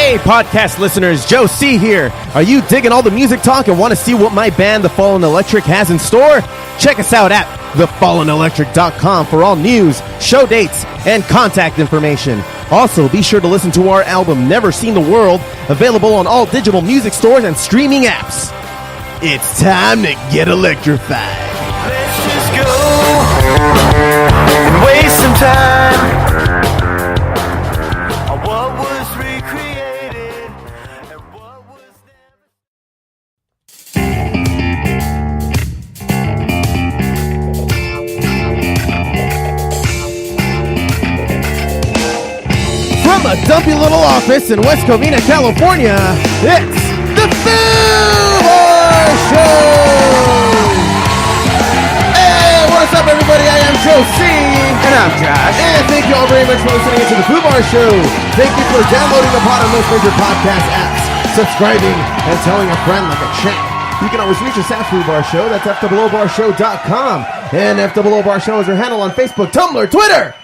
Hey, podcast listeners, Joe C. here. Are you digging all the music talk and want to see what my band, The Fallen Electric, has in store? Check us out at thefallenelectric.com for all news, show dates, and contact information. Also, be sure to listen to our album, Never Seen the World, available on all digital music stores and streaming apps. It's time to get electrified. Let's just go and waste some time. What was recreated and what was From a dumpy little office in West Covina, California, it's the Foos Show! Hey, what's up, everybody? I am Joe C. And I'm Josh. And thank you all very much for listening to the Foos Show. Thank you for downloading the pod on most major podcast apps, subscribing, and telling a friend like a champ. You can always reach us at Foos Show. That's FWBarshow.com. And FWBar Show is our handle on Facebook, Tumblr, Twitter,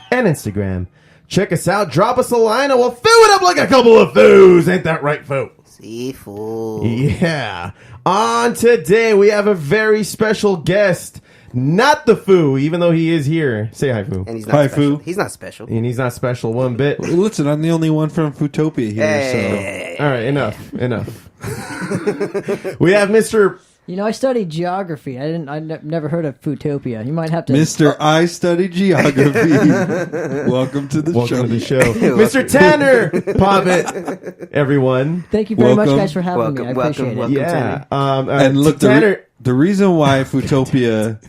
and Instagram. Check us out. Drop us a line, and we'll fill it up like a couple of foos. Ain't that right, folks? Seafood. Yeah. On today, we have a very special guest. Not the Foo, even though he is here. Say hi, Foo. And he's not Hi, special. Foo. He's not special. And he's not special one bit. Listen, I'm the only one from Footopia here, Hey. All right, enough. We have Mr. You know, I studied geography. I never heard of Footopia. You might have to. Mr. I Study Geography. Welcome to the Welcome show. to the show. Mr. Tanner Poppitt, everyone. Thank you very much, Welcome. guys, for having me. I appreciate it. Yeah. And look, Tanner. the reason why Footopia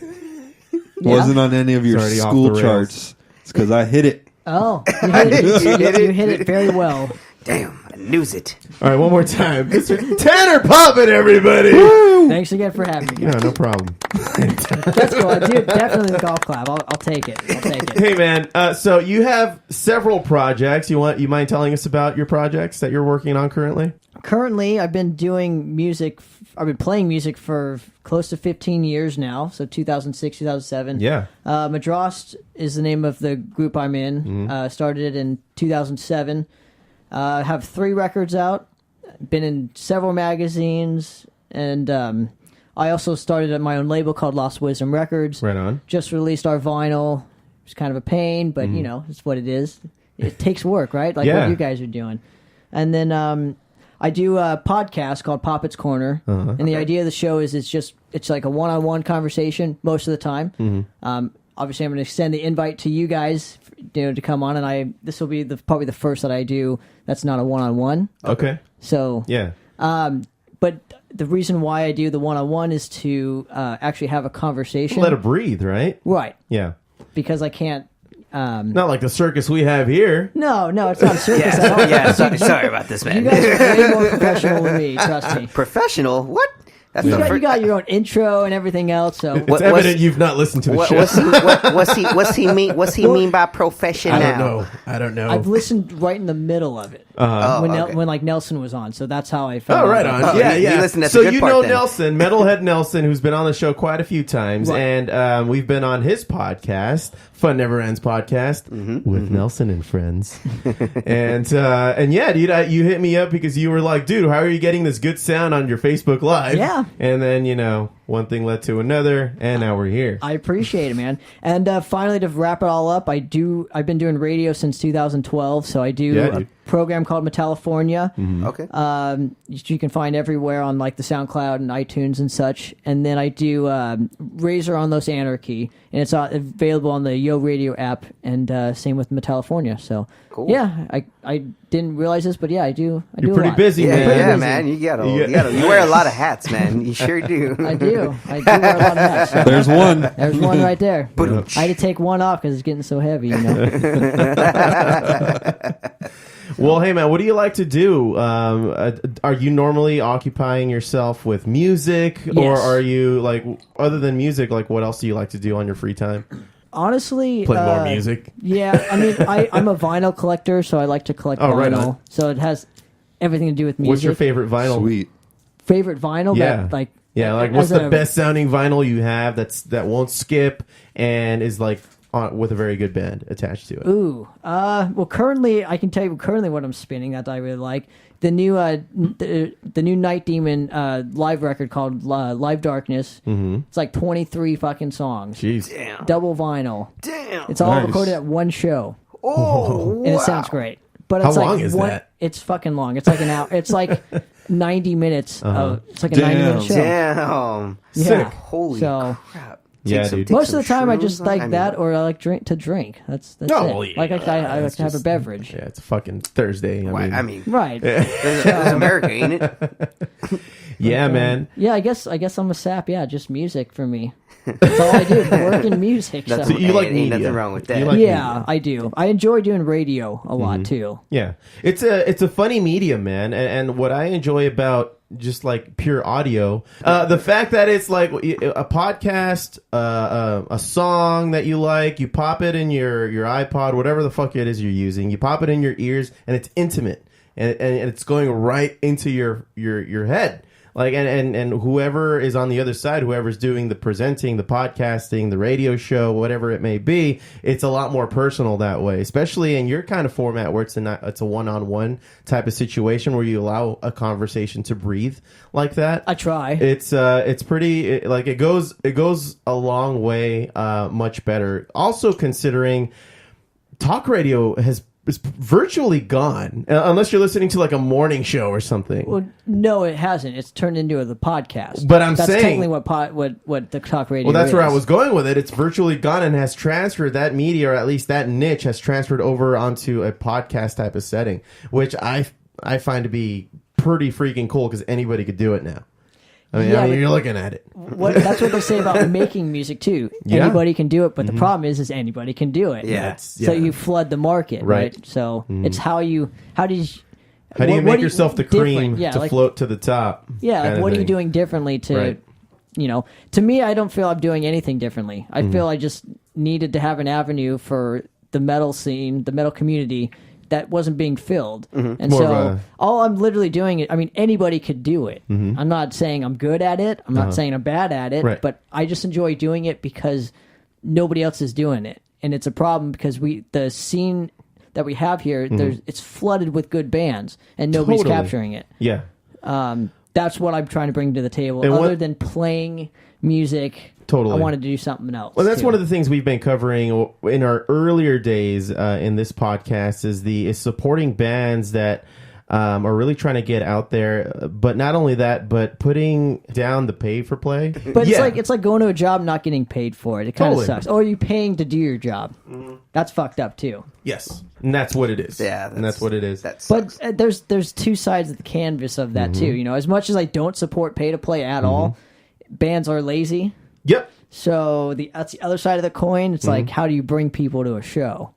wasn't on any of your It's already off school the rails. charts is because I hit it. Oh, you hit it very well. Damn, I lose it. All right, one more time. Mr. Tanner Poppitt, everybody. Thanks again for having me. Yeah, no problem. That's cool. Dude, definitely the golf clap. I'll take it. I'll take it. Hey, man. So you have several projects. You mind telling us about your projects that you're working on currently? Currently, I've been doing music. I've been playing music for close to 15 years now. So 2006, 2007. Yeah. Madrost is the name of the group I'm in. Started it in 2007. Have 3 records out. Been in several magazines. And I also started at my own label called Lost Wisdom Records. Right on. Just released our vinyl. It's kind of a pain, but, you know, it's what it is. It takes work, right? Like what you guys are doing. And then I do a podcast called Poppitt's Corner. And the idea of the show is it's like a one-on-one conversation most of the time. Obviously, I'm going to extend the invite to you guys to come on, and this will be probably the first that I do that's not a one-on-one. Okay. So Yeah. But the reason why I do the one-on-one is to actually have a conversation. Let it breathe, right? Right. Yeah. Because I can't... Not like the circus we have here. No, it's not a circus at all. Yeah, sorry about this, man. You guys are way more professional than me, trust me. Professional? What? That's You the got, first. you got your own intro and everything else, so... It's evident you've not listened to the show. What's he mean by professional? I don't know. I've listened right in the middle of it when like Nelson was on, so that's how I found Oh, right out. on. Oh, Yeah, you yeah. listened at So the good you part know then. Nelson, Metalhead Nelson, who's been on the show quite a few times, Right. and we've been on his podcast, Fun Never Ends podcast, with Nelson and friends. and yeah, dude, you hit me up because you were like, dude, how are you getting this good sound on your Facebook Live? Yeah. And then, one thing led to another, and now we're here. I appreciate it, man. And finally, to wrap it all up, I've been doing radio since 2012, so I do a program called Metallifornia. Okay. You can find everywhere on like the SoundCloud and iTunes and such. And then I do Razor on Los Anarchy, and it's available on the Yo Radio app, and same with Metallifornia. So Cool. yeah, I didn't realize this, but yeah, I do. You're a pretty lot. busy, Yeah, man. man. You wear a lot of hats, man. You sure do. I do wear a lot of hats. So There's one. there's one right there. Yep. I had to take one off because it's getting so heavy, you know. Well, hey, man, what do you like to do? Are you normally occupying yourself with music? Or Yes. are you, like, other than music, like, what else do you like to do on your free time? Honestly, Play more music? Yeah, I mean, I'm a vinyl collector, so I like to collect Oh, vinyl. right on. So it has everything to do with music. What's your favorite vinyl? Sweet. favorite vinyl? Yeah. That, like, Yeah, like, as what's the a- best sounding vinyl you have that won't skip and is, like, with a very good band attached to it? Ooh. Well, currently, I can tell you what I'm spinning that I really like. The new the new Night Demon live record called Live Darkness. Mm-hmm. It's like 23 fucking songs. Jeez. Damn. Double vinyl. Damn. It's all Nice. recorded at one show. Oh, And it sounds great. But How it's like long is that? It's fucking long. It's like an hour. It's like 90 minutes. It's like a 90-minute show. Damn. Yeah. Holy So crap. Yeah, Take some- dude. take most of some the time, I shrooms just on- like I mean, that, or I like to drink. That's Oh, it. yeah. Like I like It's to have a just- beverage. Yeah, it's a fucking Thursday. I mean, Right. this is America, ain't it? Yeah, man. Yeah, I guess I'm a sap. Yeah, just music for me. That's all I do. Work in music. That's So. So you like ain't media. nothing wrong with that. You like Yeah, media. I do. I enjoy doing radio a lot too. Yeah, it's a funny medium, man, and what I enjoy about just like pure audio, the fact that it's like a podcast, a song that you like, you pop it in your iPod, whatever the fuck it is you're using, you pop it in your ears, and it's intimate, and it's going right into your head. Like and whoever is on the other side, whoever's doing the presenting, the podcasting, the radio show, whatever it may be, it's a lot more personal that way. Especially in your kind of format where it's a one-on-one type of situation where you allow a conversation to breathe like that. I try. It's pretty it goes a long way, much better. Also considering talk radio is virtually gone unless you're listening to like a morning show or something. Well, no, it hasn't. It's turned into the podcast. But I'm that's saying- technically what the talk radio. Well, that's is. where I was going with it. It's virtually gone and has transferred that media, or at least that niche, has transferred over onto a podcast type of setting, which I find to be pretty freaking cool because anybody could do it now. I mean, Yeah, but- you're looking at it. That's what they say about making music too. Yeah. Anybody can do it, but the problem is anybody can do it. Yeah. So you flood the market, right? Right. So it's how do you How do you what make do yourself the different? cream Yeah, to like, float to the top? Yeah, kind like of what are you thing? doing differently to, Right. to me, I don't feel I'm doing anything differently. I feel I just needed to have an avenue for the metal scene, the metal community that wasn't being filled. And More of so a- all I'm literally doing, I mean, anybody could do it. I'm not saying I'm good at it. I'm not saying I'm bad at it, Right. but I just enjoy doing it because nobody else is doing it. And it's a problem because the scene that we have here, it's flooded with good bands and nobody's Totally. capturing it. Yeah. That's what I'm trying to bring to the table. And Other what- than playing music, Totally. I wanted to do something else. Well, that's too. one of the things we've been covering in our earlier days in this podcast is supporting bands that are really trying to get out there. But not only that, but putting down the pay for play. But Yeah. it's like going to a job and not getting paid for it. It kind of Totally. sucks. Or are you paying to do your job? That's fucked up too. Yes, and that's what it is. Yeah, and that's what it is. That But sucks. there's two sides of the canvas of that too. You know, as much as I don't support pay to play at all, bands are lazy. Yep. So that's the other side of the coin. It's like, how do you bring people to a show?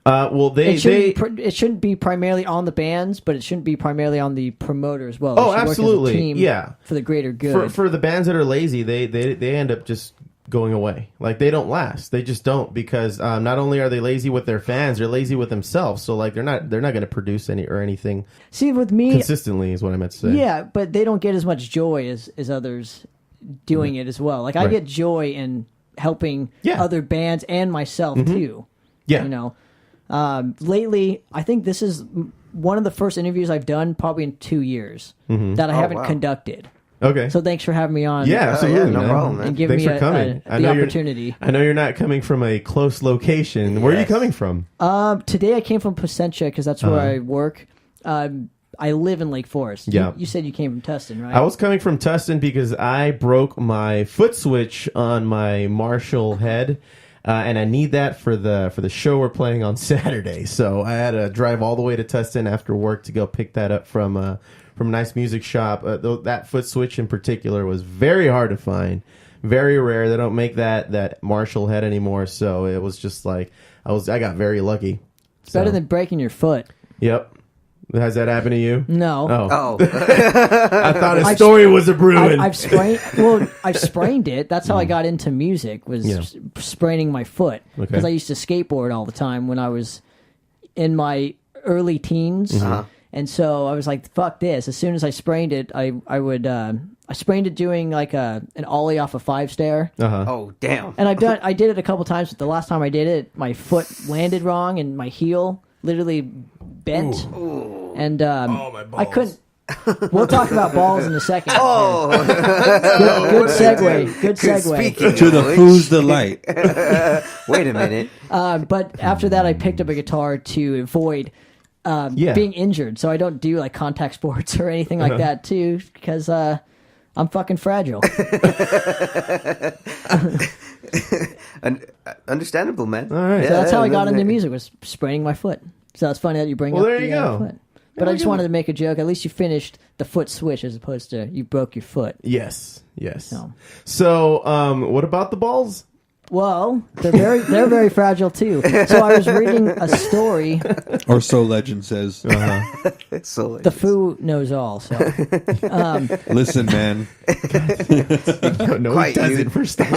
Well, It shouldn't be primarily on the bands, but it shouldn't be primarily on the promoter as well. They Oh, should work as a absolutely. team Yeah. for the greater good. for the bands that are lazy, they end up just going away. Like they don't last. They just don't because not only are they lazy with their fans, they're lazy with themselves. So like they're not going to produce anything See, with me, consistently is what I meant to say. yeah, but they don't get as much joy as others doing it as well. Like I Right. get joy in helping Yeah. other bands and myself too. Yeah. You know, lately I think this is one of the first interviews I've done probably in 2 years that I haven't wow. conducted. Okay. So thanks for having me on. Yeah, absolutely. no man. problem, man. And giving Thanks me for coming. the opportunity. I know you're not coming from a close location. Where are you Yes. coming from? Today I came from Placentia because that's where I work. I live in Lake Forest. Yeah. You said you came from Tustin, right? I was coming from Tustin because I broke my Footswitch on my Marshall head, and I need that for the show we're playing on Saturday. So I had to drive all the way to Tustin after work to go pick that up from a nice music shop. That Footswitch in particular was very hard to find, very rare. They don't make that Marshall head anymore. So it was just like I got very lucky. It's better than breaking your foot. Yep. Has that happened to you? No. Oh, I thought a story was a brewing. I've sprained. Well, I've sprained it. That's how I got into music. Was Yeah. spraining my foot Okay. because I used to skateboard all the time when I was in my early teens. And so I was like, "Fuck this!" As soon as I sprained it, I would I sprained it doing like an ollie off a 5-stair. Oh, damn. And I did it a couple times, but the last time I did it, my foot landed wrong and my heel literally bent. Ooh. And my balls. I couldn't. We'll talk about balls in a second. Oh. Good segue. Good segue. Speaking To the of which- Foos delight. Wait a minute. But after that, I picked up a guitar to avoid being injured, so I don't do like contact sports or anything like that too, because I'm fucking fragile. Understandable, man. All right. So that's how I got into music, was spraining my foot. So it's funny that you bring up there the you go. foot. But I just wanted to make a joke. At least you finished the foot switch as opposed to you broke your foot. Yes. No. So, what about the balls? Well, they're very fragile too. So I was reading a story. Or so legend says. So The Foo knows all. So Listen, man. No, Quite, he doesn't dude. for stuff.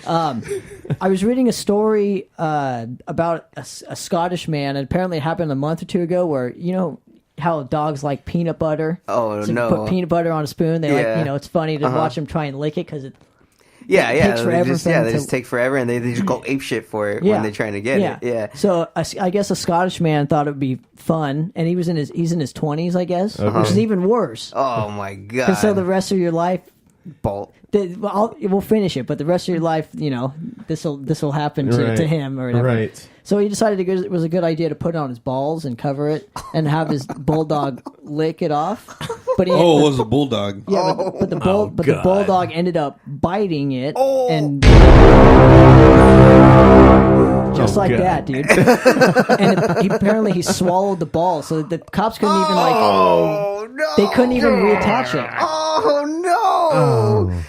I was reading a story about a Scottish man, and apparently it happened a month or two ago, where you know how dogs like peanut butter. Oh, So you no. put peanut butter on a spoon. They Yeah. like, it's funny to watch them try and lick it because it. Yeah, takes forever for them they to- just take forever, and they just go ape shit for it when they're trying to get it. Yeah. So I guess a Scottish man thought it would be fun, and he's in his 20s, I guess, which is even worse. Oh my god. And so the rest of your life, bolt. we'll finish it, but the rest of your life, this will happen to him or whatever. Right. So he decided it was a good idea to put it on his balls and cover it and have his bulldog lick it off. But he, Oh, it was a bulldog. yeah, but the the bulldog ended up biting it and just like God. that, dude. And apparently he swallowed the ball, so the cops couldn't even Oh no. they couldn't even reattach it. Oh no.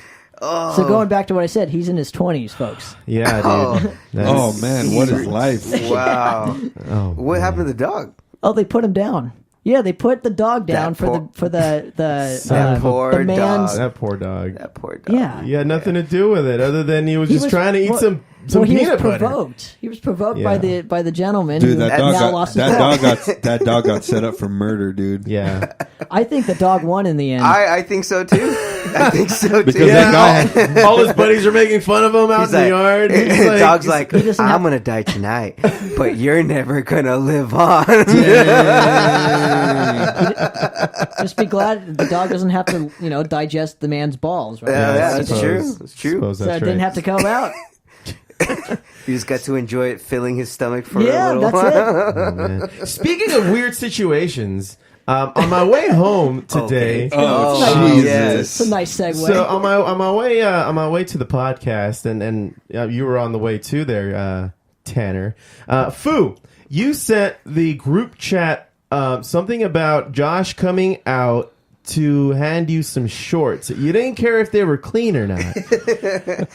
So going back to what I said, he's in his 20s, folks. Yeah, dude. Oh. That's- Oh, man. What is life? Wow. Oh, What happened to the dog? Oh, they put him down. Yeah, they put the dog down That for the poor the man's. that poor dog. That poor dog. Yeah, He had nothing to do with it, other than he was just trying to eat well, some he peanut was butter. provoked. He was provoked Yeah. by the gentleman Dude, who that dog now got lost his dog. that dog got set up for murder, dude. Yeah. I think the dog won in the end. I think so too. I think so too. Because that guy All his buddies are making fun of him out in the yard. He's like, dog's like, doesn't I'm have- gonna die tonight, but you're never gonna live on. Just be glad the dog doesn't have to digest the man's balls. Right? Yeah, I that's suppose- true. It's true. suppose So that's it didn't right. have to come out. You just got to enjoy it filling his stomach for Yeah, a little that's while. it. Oh, man. Speaking of weird situations, on my way home today, Oh, It's Jesus. yes. It's a nice segue. so on my way to the podcast, and you were on the way too there, Tanner. Foo, you sent the group chat something about Josh coming out to hand you some shorts. You didn't care if they were clean or not.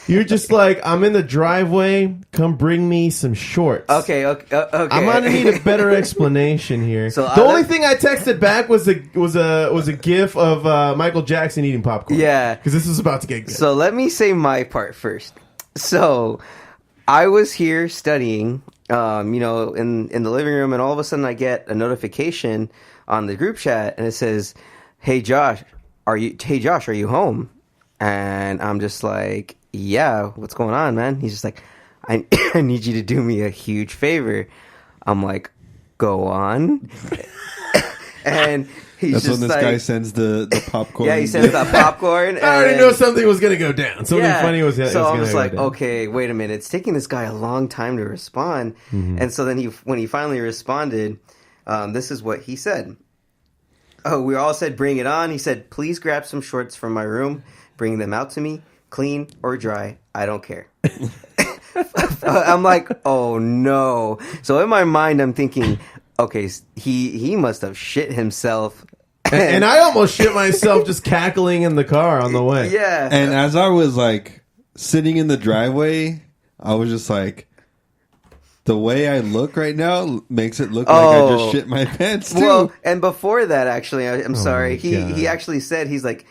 You're just like, I'm in the driveway. Come bring me some shorts. Okay. I'm gonna need a better explanation here. So the only thing I texted back was a gif of Michael Jackson eating popcorn. Yeah. because this is about to get good. So let me say my part first. So I was here studying, in the living room, and all of a sudden I get a notification on the group chat, and it says, Hey Josh, are you home? And I'm just like, yeah, what's going on, man? He's just like, I need you to do me a huge favor. I'm like, go on. And he's That's just when this like, guy sends the popcorn. yeah, he sends the popcorn. I already and- know something was gonna go down. Something funny was. So was I gonna was go like, down. okay, wait a minute. It's taking this guy a long time to respond. Mm-hmm. And so then when he finally responded, this is what he said. Oh, we all said, bring it on. He said, please grab some shorts from my room. Bring them out to me, clean or dry. I don't care. I'm like, oh no. So in my mind, I'm thinking, okay, he must have shit himself. And I almost shit myself just cackling in the car on the way. Yeah. And as I was like sitting in the driveway, I was just like, the way I look right now makes it look like I just shit my pants too. Well, and before that, actually, I'm sorry. my God. He actually said, he's like,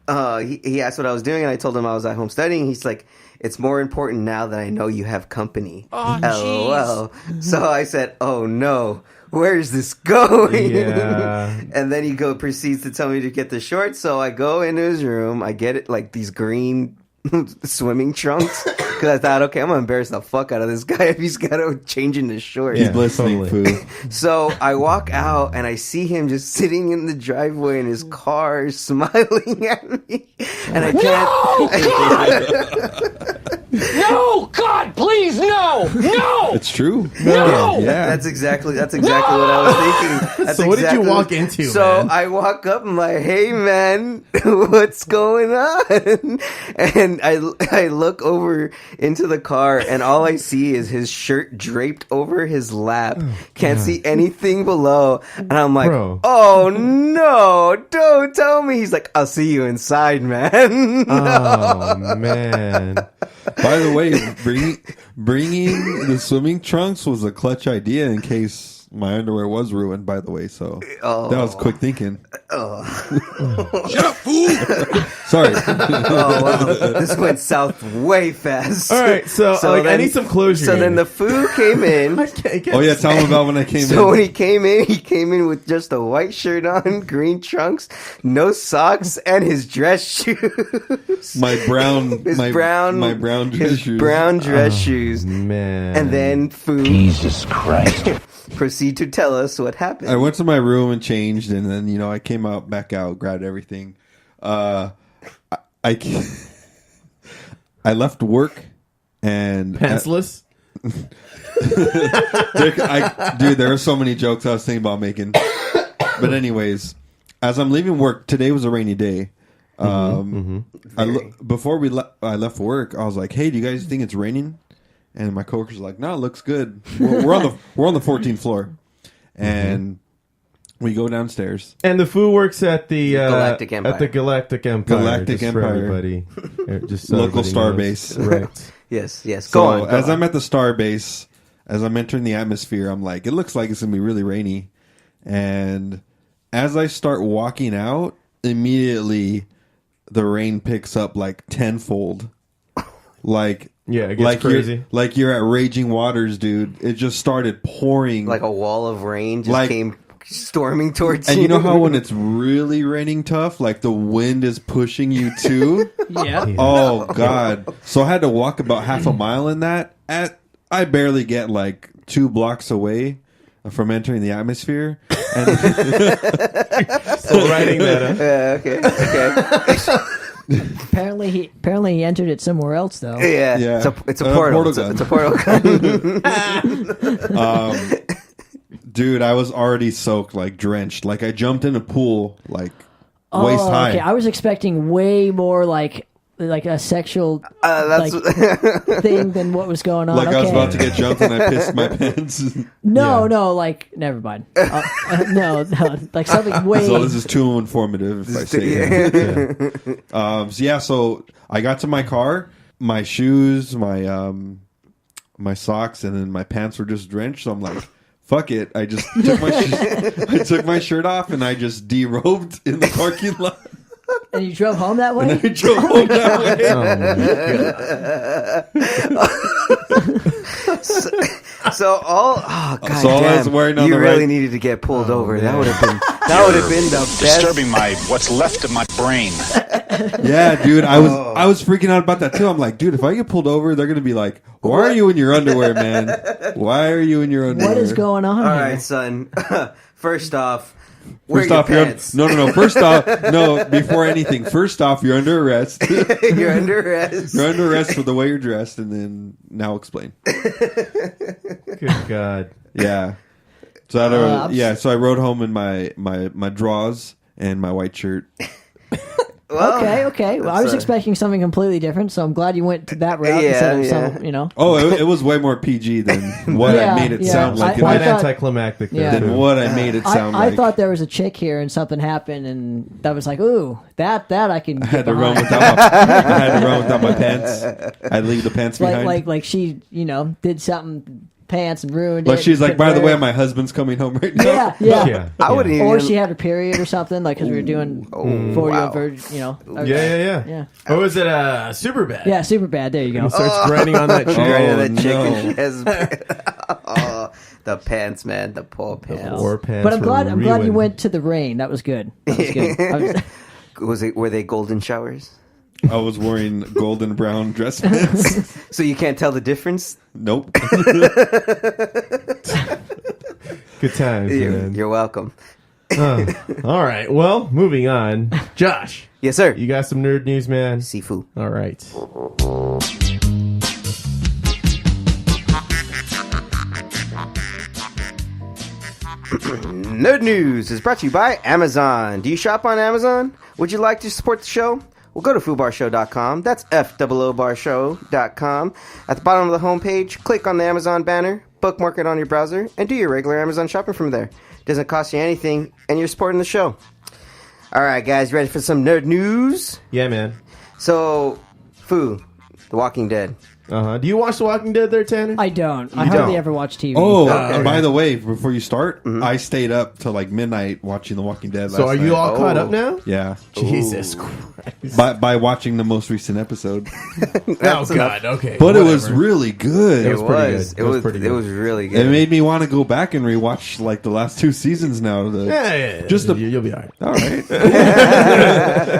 he asked what I was doing, and I told him I was at home studying. He's like, It's more important now that I know you have company. Oh, LOL. So I said, oh no, where's this going? Yeah. And then he proceeds to tell me to get the shorts. So I go into his room. I get it like these green swimming trunks because I thought, okay, I'm gonna embarrass the fuck out of this guy if he's gotta change into shorts. He's listening, Foo. So I walk out and I see him just sitting in the driveway in his car, smiling at me, and I can't. No, God, please, no. It's true. No! Yeah. That's exactly what I was thinking. That's So what did you exactly- walk into, So man? I walk up and I'm like, hey man, what's going on? And I look over into the car and all I see is his shirt draped over his lap. Can't see anything below. And I'm like, Bro. oh no, don't tell me. He's like, I'll see you inside, man. Oh man. By the way, bringing the swimming trunks was a clutch idea in case my underwear was ruined. By the way, so that was quick thinking. Shut up, fool! Sorry. Oh wow, this went south way fast. All right, so I then- need some closure. So then the Foo came in. Oh yeah, tell him about when I came So in. when he came in with just a white shirt on, green trunks, no socks, and his dress shoes. My brown, His my brown dress shoes. brown dress shoes. man. And then Foo Jesus Christ. proceed to tell us what happened. I went to my room and changed, and then I came back out, grabbed everything. I left work and pantsless. dude, there are so many jokes I was thinking about making. But anyways, as I'm leaving work, today was a rainy day. Before I left work, I was like, "Hey, do you guys think it's raining?" And my coworkers were like, "No, it looks good. We're on the 14th floor." And we go downstairs. And the Foo works at the Galactic Empire. At the Galactic Empire. Galactic just for Empire. everybody. Just so Local everybody star knows. base. Right. Yes. Go So on. as I'm at the star base, as I'm entering the atmosphere, I'm like, it looks like it's gonna be really rainy. And as I start walking out, immediately the rain picks up like tenfold. Like Yeah, it gets crazy. You're at raging waters, dude. It just started pouring. like a wall of rain just Like- came storming towards and you. you know how when it's really raining tough, like the wind is pushing you too? Yeah. Oh God! So I had to walk about half a mile in that. I barely get like 2 blocks away from entering the atmosphere. And Still writing that up. Okay. Apparently he entered it somewhere else though. Yeah. Yeah. It's a portal. portal gun. It's a portal gun. dude, I was already soaked, like drenched. Like I jumped in a pool, like waist high. Okay, I was expecting way more like a sexual That's thing than what was going on. Like I was Okay. about to get jumped and I pissed my pants. No, like never mind. No, like something way. So this is too informative if I say that. So I got to my car, my shoes, my socks, and then my pants were just drenched. So I'm like, fuck it. I just took my shirt off and I just derobed in the parking lot. And you drove home that way? And I drove home that way. so all. Oh god! So all I was damn. wearing on you the really right- needed to get pulled over. man. That would have been. That would have been the best. Disturbing what's left of my brain. Yeah, dude, I was freaking out about that too. I'm like, dude, if I get pulled over, they're gonna be like, "Why are you in your underwear, man? Why are you in your underwear? What is going on All here? right, son. First off, wear First your off, you're pants. no. First off, no. Before anything, first off, you're under arrest. You're under arrest. You're under arrest for the way you're dressed, and then now explain. Good God. Yeah. So so I rode home in my drawers and my white shirt. Well, Okay. Well, I was expecting something completely different, so I'm glad you went to that route instead of some, Oh, it was way more PG than what I made it sound like. I Quite thought- anticlimactic. Yeah. There, Than too. what I made it sound I like. thought there was a chick here and something happened, and that was like, ooh, that I can. I had to run without my pants. I leave the pants behind. like she, did something pants and ruined Like it. she's like, Couldn't by the way, wear it. my husband's coming home right now. Yeah. I wouldn't even. Or she had her period or something, like because we were doing 4-year-old virgin, Yeah. Or was it super bad? Yeah, super bad. There you go. Starts grinding on that chick. Grinding that chick no. and she has the pants, man, the poor pants. Poor pants. But I'm glad you ruined. went to the rain. That was good. That was good. Were they golden showers? I was wearing golden brown dress pants. So you can't tell the difference? Nope. Good times, man. You're welcome. All right. Well, moving on. Josh, Yes, sir. you got some nerd news, man? Sifu. All right. Nerd News is brought to you by Amazon. Do you shop on Amazon? Would you like to support the show? Well, go to foobarshow.com. That's FOOBarshow.com. At the bottom of the homepage, click on the Amazon banner, bookmark it on your browser, and do your regular Amazon shopping from there. Doesn't cost you anything, and you're supporting the show. All right, guys, ready for some nerd news? Yeah, man. So, Foo, The Walking Dead. Do you watch The Walking Dead there, Tanner? I don't. I You hardly don't? ever watch TV. Oh, Okay. by the way, before you start, I stayed up till like midnight watching The Walking Dead. So last are you night. all caught up now? Yeah, Jesus Christ. by watching the most recent episode. Oh, God. Okay. But it was whatever. really good. It was pretty good. It was pretty good. It was really good. It made me want to go back and rewatch like the last 2 seasons now. Yeah. Just the- You'll be all right. All right.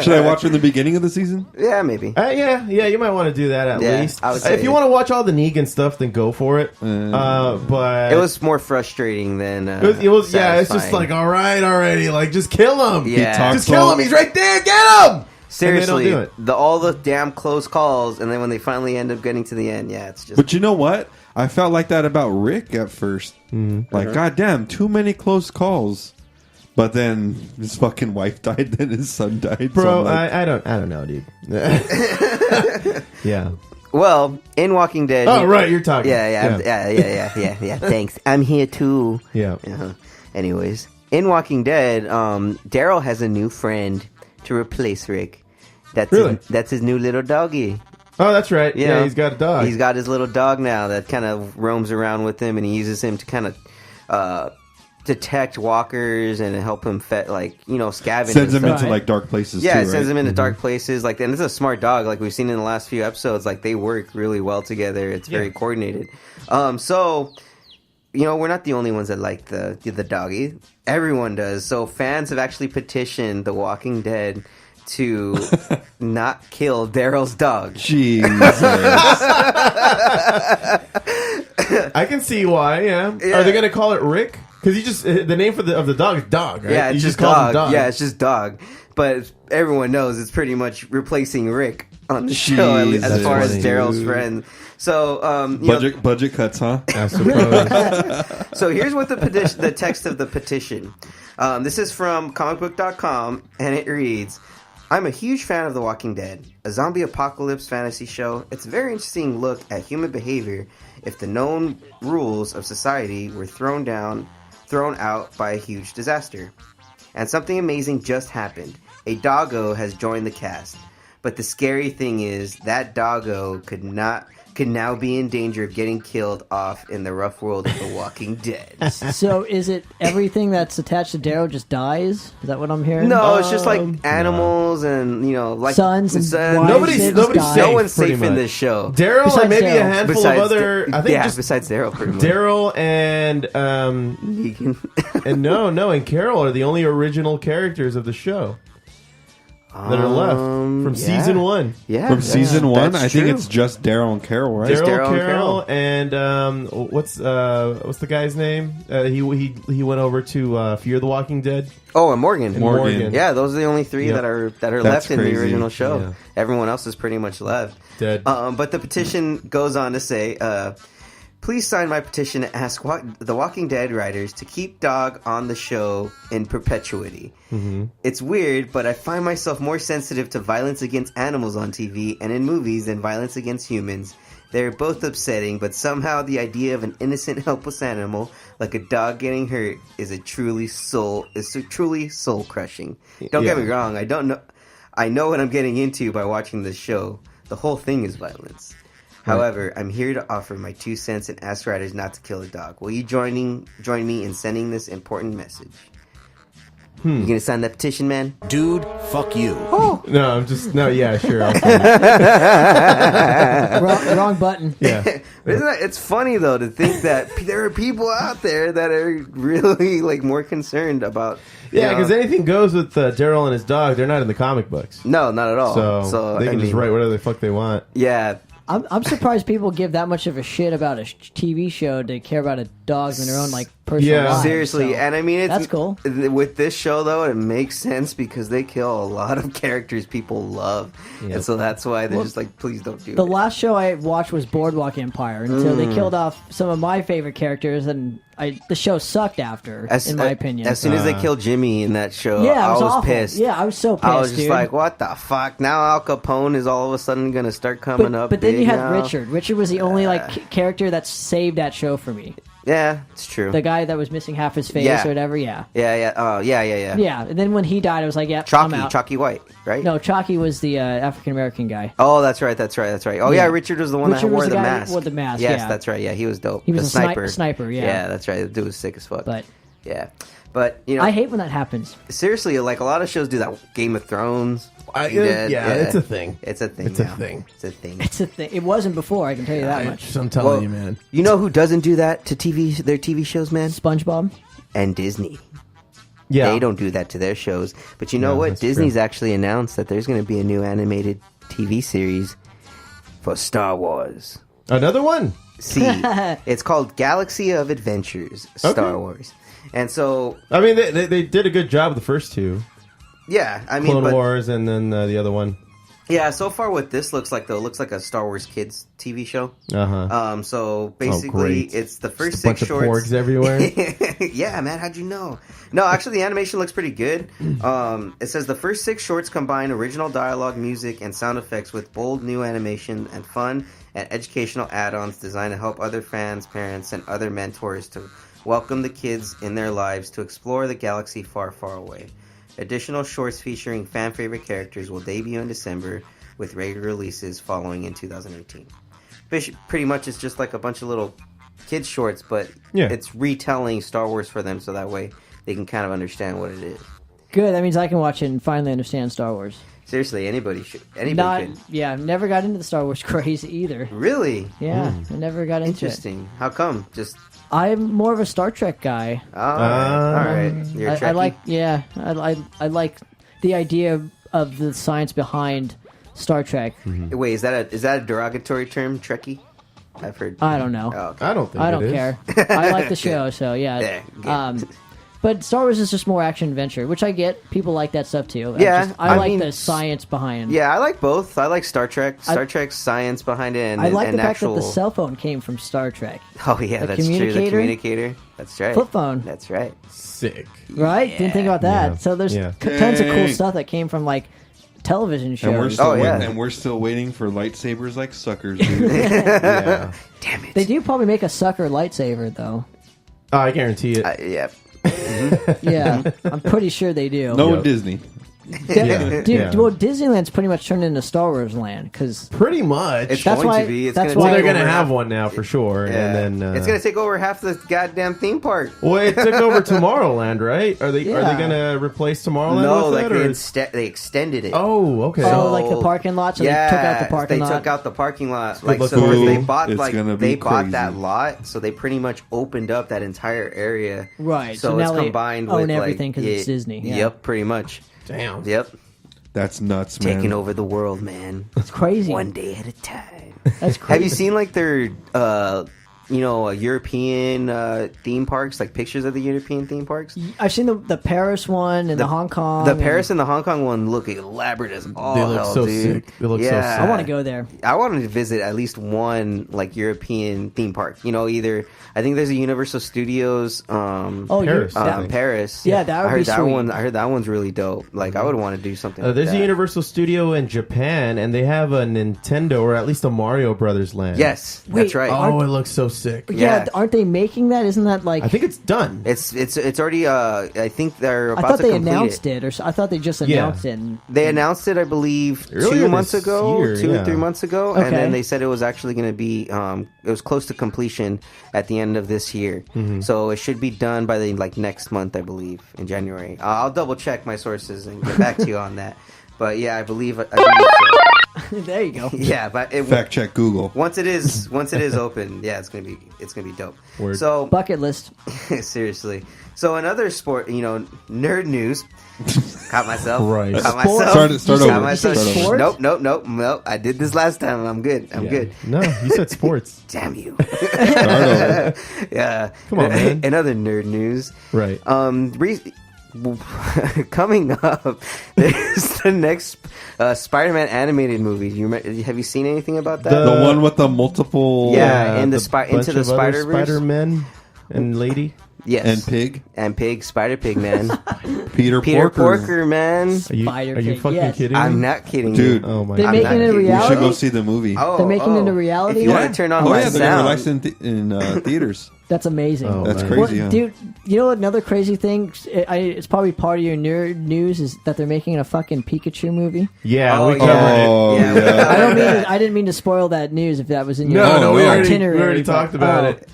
Should I watch from the beginning of the season? Yeah, maybe. Yeah, you might want to do that at Yeah, least. I would say- If you want to watch all the Negan stuff, then go for it. But It was more frustrating than it was yeah. It's just satisfying. like, all right, already, like just kill him. Yeah. talks just kill all- him. He's right there. Get him. Seriously, And they don't do it. all the damn close calls, and then when they finally end up getting to the end, yeah, it's just. But you know what? I felt like that about Rick at first. Like, goddamn, too many close calls. But then his fucking wife died, then his son died. Bro, so I'm like, I don't know, dude. Yeah. Well, in Walking Dead. Oh, right, you're talking. Yeah. Thanks. I'm here too. Yeah. Uh-huh. Anyways, in Walking Dead, Daryl has a new friend to replace Rick. Really? That's his new little doggy. Oh, that's right. You Yeah, know, he's got a dog. He's got his little dog now that kind of roams around with him, and he uses him to kind of detect walkers and help him scavenge. sends and him stuff. into like dark places. Yeah, too, it sends right? him into dark places. Like, and it's a smart dog. Like we've seen in the last few episodes. Like they work really well together. It's very coordinated. So, we're not the only ones that like the doggy. Everyone does. So fans have actually petitioned The Walking Dead to not kill Daryl's dog. Jesus. I can see why. Yeah. Are they gonna call it Rick? Because you just the name of the dog is Dog, right? Yeah, it's you just call dog. him Dog. Yeah, it's just dog. But everyone knows it's pretty much replacing Rick on the show, at least, as That's far as funny. Daryl's friend. So, Budget cuts, huh? I suppose. So here's what the text of the petition. This is from comicbook.com, and it reads, I'm a huge fan of The Walking Dead, a zombie apocalypse fantasy show. It's a very interesting look at human behavior if the known rules of society were thrown out by a huge disaster. And something amazing just happened. A doggo has joined the cast. But the scary thing is that doggo could now be in danger of getting killed off in the rough world of The Walking Dead. So is it everything that's attached to Daryl just dies? Is that what I'm hearing? No, it's just like animals and like Sons and wives. Nobody's Dies. safe. No one's pretty safe in much. this show. Daryl Besides and maybe a Daryl. handful of other. I think just besides Daryl, pretty much. Daryl and Negan. and and Carol are the only original characters of the show that are left from season 1. Yeah, From season 1, that's I think true. it's just Daryl and Carol, right? Daryl, Daryl and Carol, and what's the guy's name? He went over to Fear the Walking Dead. Oh, and Morgan. Morgan. Yeah, those are the only 3 Yep. that are That's left in crazy. the original show. Yeah. Everyone else is pretty much left. Dead. But the petition goes on to say, please sign my petition to ask the Walking Dead writers to keep Dog on the show in perpetuity. Mm-hmm. It's weird, but I find myself more sensitive to violence against animals on TV and in movies than violence against humans. They're both upsetting, but somehow the idea of an innocent, helpless animal like a dog getting hurt is truly soul crushing. Don't get me wrong, I know what I'm getting into by watching this show. The whole thing is violence. However, I'm here to offer my 2 cents and ask riders not to kill a dog. Will you join me in sending this important message? You gonna sign that petition, man? Dude, fuck you. No, I'm just yeah, sure. Wrong button. Yeah. It's funny though to think that there are people out there that are really like more concerned about. Yeah, because anything goes with Daryl and his dog. They're not in the comic books, No, not at all. so they can just write whatever the fuck they want. Yeah. I'm surprised people give that much of a shit about a TV show to care about a dog in their own like personal Yeah. lives. Seriously, So, and I mean, that's cool. With this show, though, it makes sense because they kill a lot of characters people love, and so that's why they're just like, please don't do The it. last show I watched was Boardwalk Empire until they killed off some of my favorite characters, and the show sucked after, in my opinion. As soon as they killed Jimmy in that show, yeah, I was awful. pissed. Yeah, I was so pissed, I was just dude. like, what the fuck? Now Al Capone is all of a sudden going to start coming up. But then big you had now. Richard. Richard was the only character that saved that show for me. Yeah, it's true. The guy that was missing half his face Yeah. or whatever. Yeah. Yeah. Yeah, and then when he died, I was like, yeah, I'm out. Chalky White, right? No, Chalky was the African American guy. Oh, that's right. Oh, yeah. Richard was the one Richard that wore was the the guy mask. who wore the mask, Yes, yeah. that's right. Yeah, he was dope. He was the a sniper. sniper, yeah. Yeah, that's right. The dude was sick as fuck. But yeah, but you know, I hate when that happens. seriously, like a lot of shows do that. Game of Thrones. It's a thing. It's a thing. It's a now. thing. It's a thing. It's a thing. It wasn't before. I can tell you that much. I'm telling Well, you, man. You know who doesn't do that to their TV shows, man? SpongeBob. And Disney. Yeah, They don't do that to their shows. But you know No, what? that's Disney's true. actually announced that there's going to be a new animated TV series for Star Wars. Another one. See, it's called Galaxy of Adventures, Star Okay. Wars. And so, I mean, they did a good job with the first two, yeah, I mean, Clone Wars, and then the other one. yeah, so far what this looks like, though, it looks like a Star Wars Kids TV show. So basically, great. it's the first Just a bunch six of shorts. porgs everywhere. Yeah, man, how'd you know? No, actually, the animation looks pretty good. It says the first 6 shorts combine original dialogue, music, and sound effects with bold new animation and fun and educational add-ons designed to help other fans, parents, and other mentors to welcome the kids in their lives to explore the galaxy far, far away. Additional shorts featuring fan-favorite characters will debut in December, with regular releases following in 2018. Pretty much it's just like a bunch of little kids shorts, but it's retelling Star Wars for them so that way they can kind of understand what it is. Good. That means I can watch it and finally understand Star Wars. Seriously, anybody could. Yeah, never got into the Star Wars craze either. Really? Yeah, I never got into it. Interesting. How come? Just I'm more of a Star Trek guy. all right. You're a I Trekkie? I like the idea of the science behind Star Trek. Wait, is that a derogatory term, Trekkie? I've heard. I don't know. Oh, okay. I don't think I don't it is. care. I like the show, so yeah. Yeah, good. But Star Wars is just more action adventure, which I get. People like that stuff too. Yeah, I I like mean, the science behind. Yeah, I like both. I like Star Trek. Star Trek's science behind it, and I like and the fact actual. that the cell phone came from Star Trek. Oh yeah, the that's true. The communicator? communicator. That's right. Flip phone. That's right. Sick. Right? Didn't think about that. Yeah. So there's Yeah. tons of cool stuff that came from like television shows. And we're still Oh, yeah. waiting, and we're still waiting for lightsabers like suckers, dude. Yeah. Damn it. They do probably make a sucker lightsaber though. Oh, I guarantee it. Yeah. Yeah, I'm pretty sure they do. No Yep. Disney. Yeah. Dude, Yeah. well, Disneyland's pretty much turned into Star Wars land because Pretty much. It's That's going why- to be. It's that's gonna why well, they're take going to over have half- one now for sure. Yeah. And then it's going to take over half the goddamn theme park. well, it took over Tomorrowland, right? Are they Yeah. going to replace Tomorrowland No, with like it? Or? they extended it. Oh, okay. Oh, like the parking lot, so they took out the parking they lot. took out the parking lot. Good Like luck so, with they it. bought It's like gonna they be bought crazy. that lot, so they pretty much opened up that entire area. Right, So, so it's now they combined own with everything like, 'cause it's Disney, yeah. Yep, pretty much. Damn. Yep, That's nuts, man. taking over the world, man. It's crazy. One day at a time. That's crazy. Have you seen like their European theme parks, like pictures of the European theme parks? I've seen the Paris one and the Hong Kong. The Paris and the Hong Kong one look elaborate as all They look hell, so dude. sick. They look so yeah. sick. I want to go there. I wanted to visit at least one like European theme park. You know, either I think there's a Universal Studios. Oh, Paris, that- I think. Paris. Yeah, that would I heard be that sweet. one. I heard that one's really dope. Like I would want to do something. Like There's that. a Universal Studio in Japan, and they have a Nintendo or at least a Mario Brothers land. Yes, Wait, that's right. Oh, it looks so sick. Yeah, aren't they making that? Isn't that like? I think it's done. It's already. I think they're about I thought to they complete announced it. it, or I thought they just announced it. And, They announced it, I believe, Earlier 2 months this ago, year, 2 yeah. or 3 months ago, Okay. and then they said it was actually going to be. It was close to completion at the end of this year, so it should be done by the next month, I believe, in January. I'll double check my sources and get back to you on that. But yeah, I believe so. there you go. Yeah, but Fact check Google. once it is open, yeah, it's gonna be dope. Word. So Bucket list. seriously. So another sport, nerd news. Caught myself. Right. Caught Sport? myself. Start Caught over. myself. You say sport? Nope. I did this last time. I'm good. I'm good. No, you said sports. Damn you. Start over. Yeah. Come on, man. In other nerd news, Right. coming up, there's the next Spider-Man animated movie. Have you seen anything about that? The one with the multiple Yeah, in the bunch Into the of other Spider-Verse. Spider-Men and Lady. Yes. and Pig. And Pig, Spider-Pig, man. Peter Peter Porker. Porker, man. Are you Spider-Pig, fucking yes. kidding me? I'm not kidding Dude. you. Oh my They're god. making not it a kidding. You reality. should go see the movie. Oh, They're making it a reality? If you Yeah. want to turn on Oh my yeah, they're gonna sound. release in theaters. That's amazing. Oh, That's man. crazy, Well, huh? dude, you know what another crazy thing? It's probably part of your nerd news is that they're making a fucking Pikachu movie. Yeah, Oh, we yeah. covered Oh Yeah. yeah. I didn't mean to spoil that news if that was in it. your No, we itinerary. already talked about it.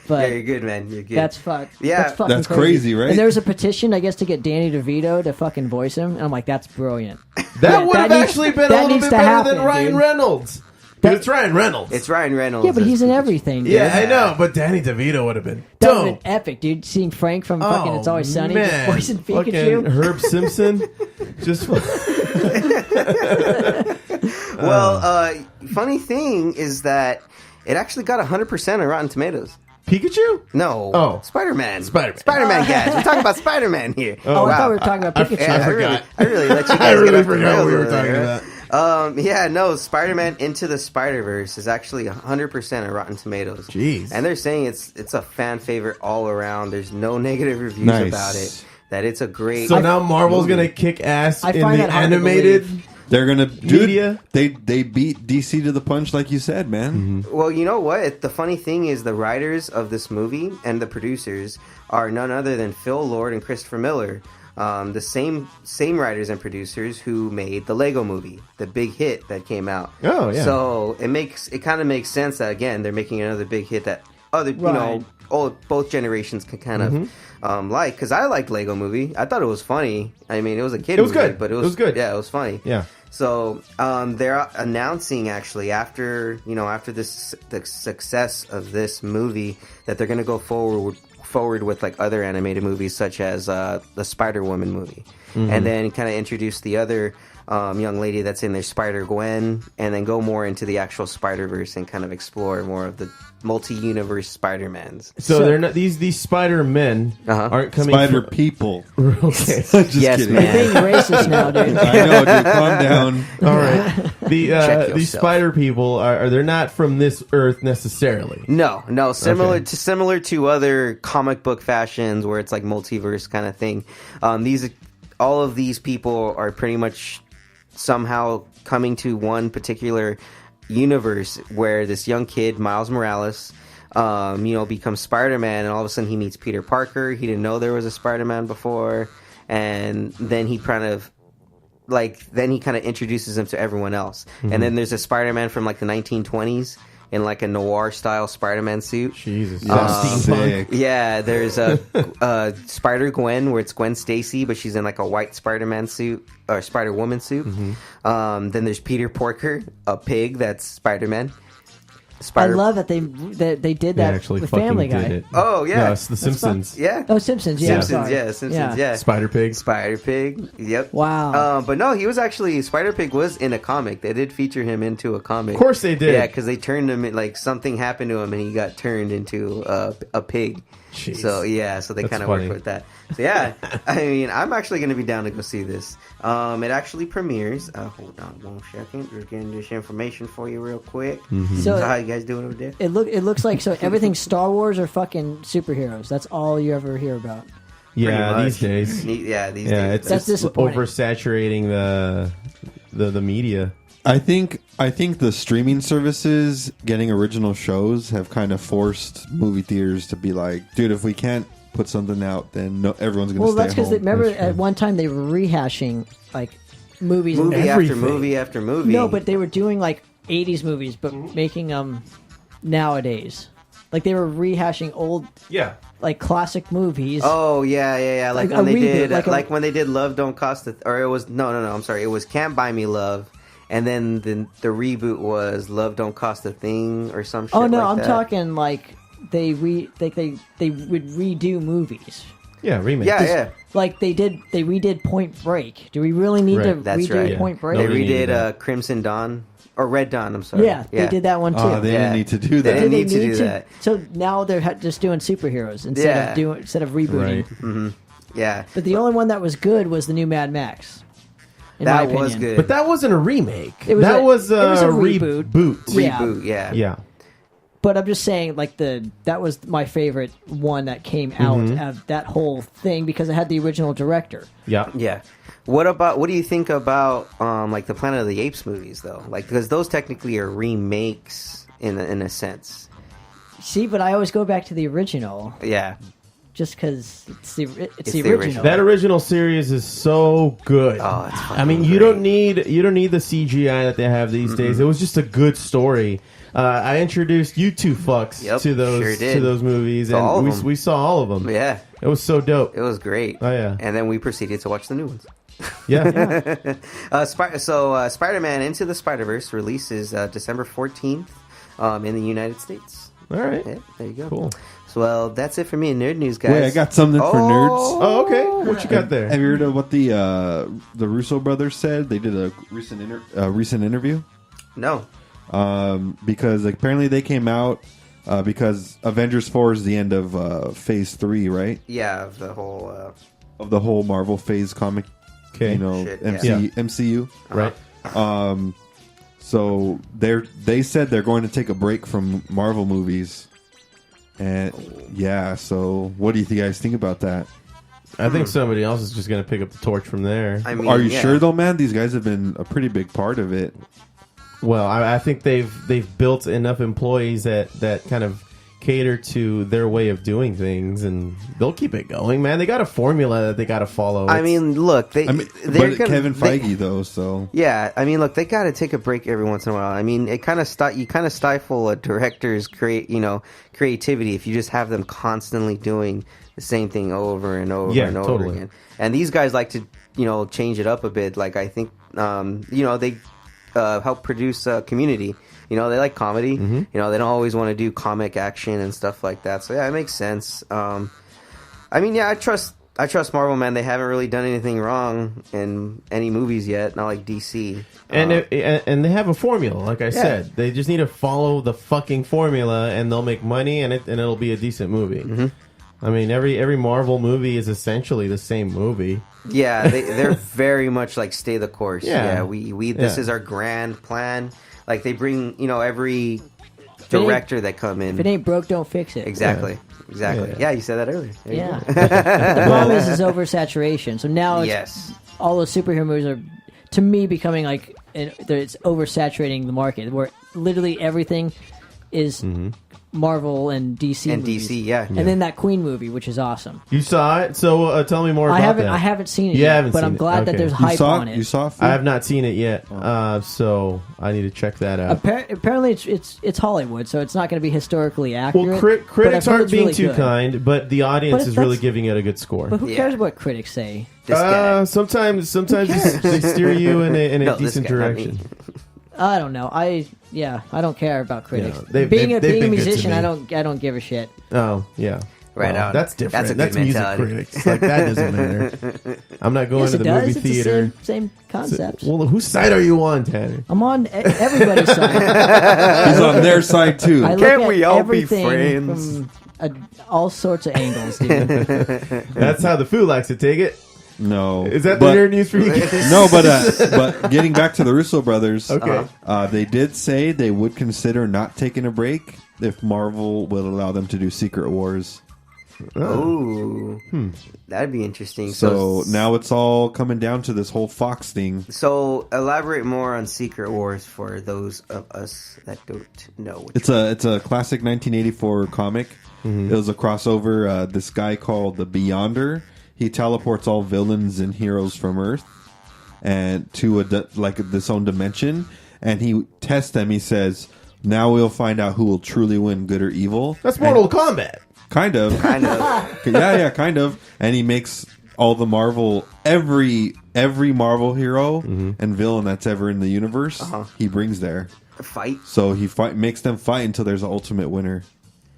But Yeah, you're good, man. You're good. that's fucked. Yeah. that's fucking That's crazy, right? And there was a petition, I guess, to get Danny DeVito to fucking voice him, and I'm like, that's brilliant. That would have that needs- actually been a that little needs bit to better happen, than Ryan dude. Reynolds. But it's Ryan Reynolds. It's Ryan Reynolds. Yeah, but as he's in Pikachu. everything. Dude. yeah, I know, but Danny DeVito would have been That would have dope. been epic, dude. Seeing Frank from fucking It's Always Sunny just man. voicing Fucking Pikachu. Herb Simpson. Just Funny thing is that it actually got 100% on Rotten Tomatoes. Pikachu? No. Oh. Spider-Man. Spider-Man. Spider-Man, guys. We're talking about Spider-Man here. Oh, I thought we were talking about Pikachu. Yeah, forgot. I really let you guys I really get off the forgot rails we were over talking there. about. Yeah, no, Spider-Man Into the Spider-Verse is actually 100% on Rotten Tomatoes. Jeez. And they're saying it's a fan favorite all around. There's no negative reviews Nice. about it. That it's a great... So now Marvel's movie. gonna kick ass I in find the that hard to animated. believe. They're gonna Media? Dude, they beat DC to the punch, like you said, man. Well, you know what? The funny thing is the writers of this movie and the producers are none other than Phil Lord and Christopher Miller. The same writers and producers who made the Lego Movie, the big hit that came out. Oh, yeah. So it kind of makes sense that again they're making another big hit that other Right. both generations can kind of like. Because I liked Lego Movie. I thought it was funny. I mean, it was a kid. It was movie, good. but It was good. Yeah, it was funny. Yeah. So they're announcing actually after the success of this movie that they're going to go forward with like other animated movies such as the Spider-Woman movie, and then kind of introduce the other young lady that's in there, Spider-Gwen, and then go more into the actual Spider-Verse and kind of explore more of the multi-universe Spider-Mans. So they're not these Spider-Men aren't coming. Spider from- people. Okay. Just Yes, kidding. man. Being racist now, dude. I know, dude. Calm down. All right. Check These yourself. Spider people are they're not from this Earth necessarily. No, similar Okay. to other comic book fashions where it's like multiverse kind of thing. All of these people are pretty much somehow coming to one particular universe where this young kid, Miles Morales, becomes Spider-Man, and all of a sudden he meets Peter Parker. He didn't know there was a Spider-Man before, and then he kind of introduces him to everyone else. And then there's a Spider-Man from like the 1920s in like a noir style Spider-Man suit. Jesus. Steampunk. Steampunk. Yeah, there's a Spider-Gwen where it's Gwen Stacy, but she's in like a white Spider-Man suit or Spider-Woman suit. Then there's Peter Porker, a pig that's Spider-Man. I love that they did They that actually with fucking Family Guy. did it. Oh, yeah. No, it's The Simpsons. Yeah. Oh, Simpsons. Yeah, Simpsons, sorry. yeah. Simpsons, yeah. Spider-Pig. Spider-Pig, yep. Wow. But no, he was actually, Spider-Pig was in a comic. They did feature him into a comic. Of course they did. Yeah, because they turned him, like something happened to him and he got turned into a pig. Jeez. So, yeah, so they That's kind of worked funny. with that. So, yeah, I mean, I'm actually going to be down to go see this. It actually premieres. Hold on 1 second. Just getting this information for you real quick. So, how you guys doing over there? It looks like so everything Star Wars are fucking superheroes. That's all you ever hear about. Yeah, Pretty these much. days. Yeah, these Yeah, days. it's That's just disappointing. oversaturating the media. I think I think the streaming services getting original shows have kind of forced movie theaters to be like, dude, if we can't put something out, then everyone's going to stay Well, that's because home. remember at one time they were rehashing like movies and Movie everything. after movie after movie. No, but they were doing like 80s movies, but making them nowadays. Like they were rehashing old, like classic movies. Oh yeah. Like Like when a they reboot, did, like when they did Love Don't Cost or it was no. I'm sorry. It was Can't Buy Me Love, and then the reboot was Love Don't Cost a Thing or some shit. Oh no, like I'm that. talking like they would redo movies. Yeah, remake. Yeah. Like they redid Point Break. Do we really need to That's redo right. Point Break? They Nobody needed redid Crimson Dawn or Red Dawn. I'm sorry. Yeah, they did that one too. They didn't need to do They that. didn't need to do that. So now they're just doing superheroes instead of rebooting. Right. Yeah. But the only one that was good was the new Mad Max. In my That was opinion. good. But that wasn't a remake. It was that a- was it was a reboot. Yeah. Reboot. Yeah. Yeah. But I'm just saying, like that was my favorite one that came out of that whole thing because it had the original director. Yeah. Yeah. What do you think about like the Planet of the Apes movies though? Like because those technically are remakes in a sense. See, but I always go back to the original Yeah. just because it's the the original. original. That original series is so good. Oh, it's I mean, fucking you great. don't need the CGI that they have these days. It was just a good story. I introduced you two fucks Yep, to those sure did. to those movies, To all and of them. we saw all of them. Yeah. It was so dope. It was great. Oh, yeah. And then we proceeded to watch the new ones. Yeah. Spider-Man Into the Spider-Verse releases December 14th in the United States. All right. Yeah, there you go. Cool. So, well, that's it for me in nerd news, guys. Wait, I got something for nerds. Oh, okay. What you got there? Have you heard of what the Russo brothers said? They did a recent interview. No. Because apparently they came out because Avengers 4 is the end of Phase 3, right? Yeah, of the whole Marvel Phase comic, Okay. Shit, yeah. MCU. Right. So they said they're going to take a break from Marvel movies, and so what do you guys think about that? I think somebody else is just going to pick up the torch from there. I mean, Are you yeah. sure though, man? These guys have been a pretty big part of it. Well, I think they've built enough employees that kind of cater to their way of doing things, and they'll keep it going, man. They got a formula that they got to follow. I mean, look, But Kevin Feige though, so Yeah, I mean, look, they got to take a break every once in a while. I mean, it kind of you kind of stifle a director's creativity if you just have them constantly doing the same thing over and over and over totally. again. And these guys like to change it up a bit. Like I think they help produce Community. They like comedy. Mm-hmm. They don't always want to do comic action and stuff like that. So yeah, it makes sense. I mean, yeah, I trust Marvel, man. They haven't really done anything wrong in any movies yet. Not like DC. and they have a formula, like I said. They just need to follow the fucking formula, and they'll make money, and it'll be a decent movie. Mm-hmm. I mean, every Marvel movie is essentially the same movie. Yeah, they're very much like stay the course. Yeah. We this is our grand plan. Like they bring every director that come in. If it ain't broke, don't fix it. Exactly. Yeah, you said that earlier. There you Yeah. go. The problem is oversaturation. So now Yes. all those superhero movies are, to me, becoming like it's oversaturating the market, where literally everything is Marvel and DC And movies. DC, yeah. And then that Queen movie, which is awesome. You saw it, so tell me more about that. I haven't seen it You yet, haven't but seen I'm it. glad that Okay. there's you hype saw on it. You saw? I have not seen it yet, so I need to check that out. Apparently, it's Hollywood, so it's not going to be historically accurate. Well, but critics I've heard aren't it's being really too good. kind, but the audience But is really that's- giving it a good score. But who Yeah. cares what critics say? This guy. Sometimes they steer you in a No, this decent guy, not me. direction. I don't know. I don't care about critics. Yeah, they've being been a good to musician, me. I don't give a shit. Oh yeah, Right on. That's different. That's a good That's music mentality. critics. Like that doesn't matter. I'm not going Yes, to it the does. movie It's theater. the same concept. Well, whose side are you on, Tanner? I'm on everybody's side. He's on their side too. I look Can't at we all be everything friends? from all sorts of angles, dude. That's how the Foo likes to take it. No, Is that the nerd news for you guys? No, but getting back to the Russo brothers, Okay. They did say they would consider not taking a break if Marvel would allow them to do Secret Wars. Ooh. That'd be interesting. So now it's all coming down to this whole Fox thing. So elaborate more on Secret Wars for those of us that don't know. It's a classic 1984 comic. It was a crossover. This guy called the Beyonder. He teleports all villains and heroes from Earth and to this own dimension, and he tests them. He says, "Now we'll find out who will truly win, good or evil." That's Mortal Kombat. Kind of. Yeah, kind of. And he makes all the Marvel, every Marvel hero and villain that's ever in the universe, he brings there. A fight? So he makes them fight until there's an ultimate winner.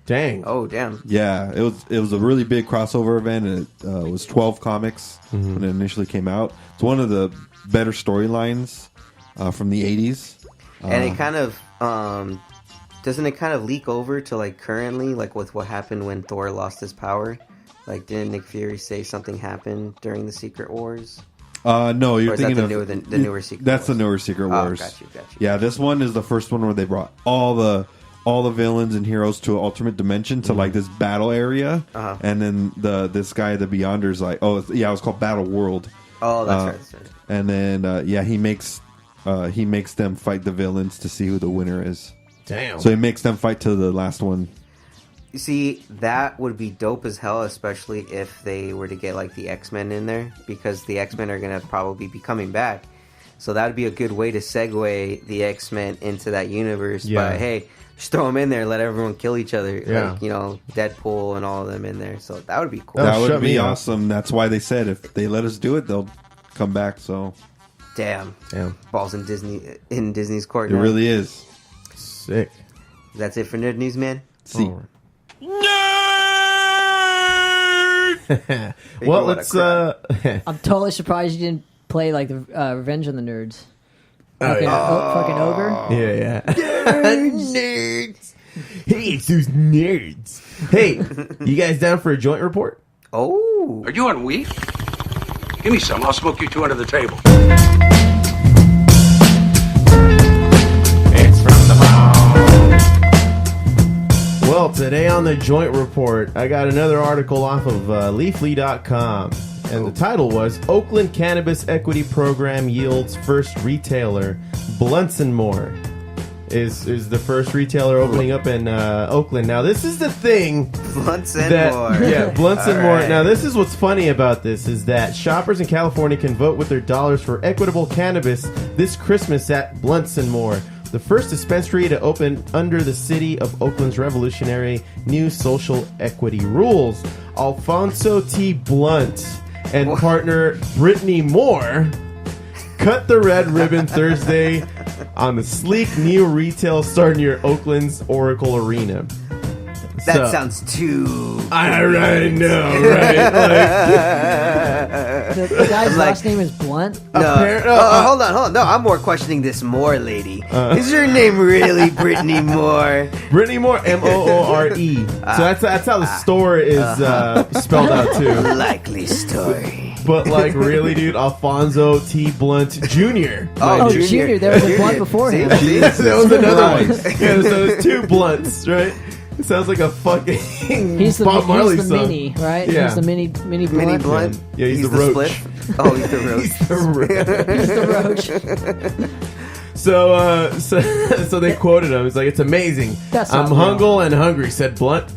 Dang. Oh, damn. Yeah, it was a really big crossover event. And it was 12 comics when it initially came out. It's one of the better storylines from the 80s. And it kind of... doesn't it kind of leak over to like currently, like with what happened when Thor lost his power? Like, didn't Nick Fury say something happened during the Secret Wars? No, you're or is thinking that of the newer Secret That's Wars? the newer Secret Wars. Got you. Yeah, this one is the first one where they brought all the villains and heroes to an ultimate dimension to like this battle area, and then this guy, the Beyonder's like, it was called Battle World. Oh, that's right. And then he makes them fight the villains to see who the winner is. Damn. So he makes them fight to the last one. You see, that would be dope as hell, especially if they were to get like the X-Men in there, because the X-Men are going to probably be coming back. So that would be a good way to segue the X-Men into that universe. Yeah. But hey, just throw them in there, let everyone kill each other. Yeah. Like, Deadpool and all of them in there. So that would be cool. That shut would me be up. awesome. That's why they said if they let us do it, they'll come back. So Damn. Damn. Balls in Disney's court. it now. really is. Sick. That's it for Nerd News, man. See. Well, let's. I'm totally surprised you didn't play like the Revenge of the Nerds. Fucking ogre. Yeah. Nerds. Hey, it's those nerds. Hey, you guys down for a joint report? Oh. Are you on weed? Give me some. I'll smoke you two under the table. It's from the bone. Well, today on the joint report, I got another article off of Leafly.com. And the title was Oakland Cannabis Equity Program Yields First Retailer. Blunts and More is the first retailer opening up in Oakland. Now, this is the thing. Blunts and More. Yeah, Blunts and All More. right. Now, this is what's funny about this is that shoppers in California can vote with their dollars for equitable cannabis this Christmas at Blunts and More, the first dispensary to open under the city of Oakland's revolutionary new social equity rules. Alfonso T. Blunt and partner Brittany Moore cut the red ribbon Thursday on the sleek new retail store near Oakland's Oracle Arena. That sounds too... I know, right? The guy's last name is Blunt. Hold on. No, I'm more questioning this Moore lady. Is her name really Brittany Moore? Brittany Moore, Moore. So that's how the store is spelled out too. Likely story. But like, really, dude, Alfonso T. Blunt Jr. Oh, Junior. There was a Blunt before him. That was another one. Yeah, so there's two Blunts, right? It sounds like a fucking He's the, Bob Marley he's the song. mini, right? Yeah. He's the mini Blunt. Mini Blunt? Yeah, he's the roach. Split? Oh, he's the roach. He's the roach. So they quoted him. It's like, it's amazing. That's I'm not real. hungry and hungry, said Blunt.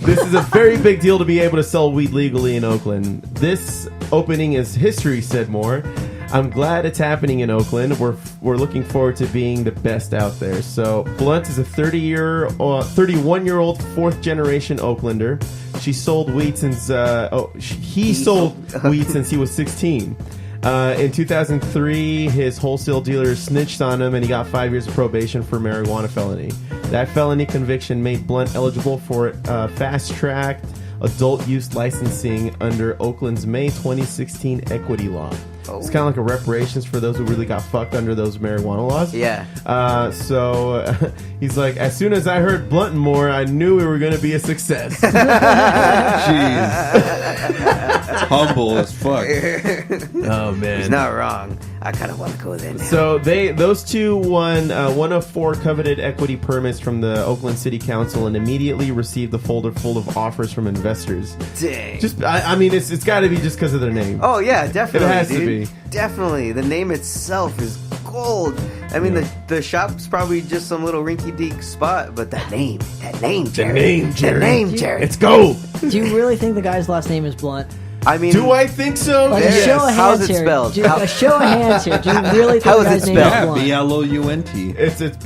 This is a very big deal to be able to sell weed legally in Oakland. This opening is history, said Moore. I'm glad it's happening in Oakland. We're looking forward to being the best out there. So Blunt is a 31-year-old fourth-generation Oaklander. She sold weed since he sold weed since he was 16. In 2003, his wholesale dealer snitched on him, and he got 5 years of probation for marijuana felony. That felony conviction made Blunt eligible for fast-tracked adult use licensing under Oakland's May 2016 equity law. It's kind of like a reparations for those who really got fucked under those marijuana laws. Yeah. So he's like, as soon as I heard Blunt and More, I knew we were going to be a success. Jeez. Humble as fuck. Oh, man. He's not wrong. I kind of want to go there now. So those two won one of 4 coveted equity permits from the Oakland City Council and immediately received the folder full of offers from investors. Dang. I mean, it's got to be just because of their name. Oh yeah, definitely. It has to dude. be. Definitely. The name itself is gold. I mean, the shop's probably just some little rinky-dink spot, but that name, Jerry. The name, Jerry. It's gold. Do you really think the guy's last name is Blunt? I mean, Do I think so? Like, Yes. a show of hands How's it here. spelled? A show of hands here. Do you really think How the is guy's it name is spelled? Blunt? Blunt. It's it's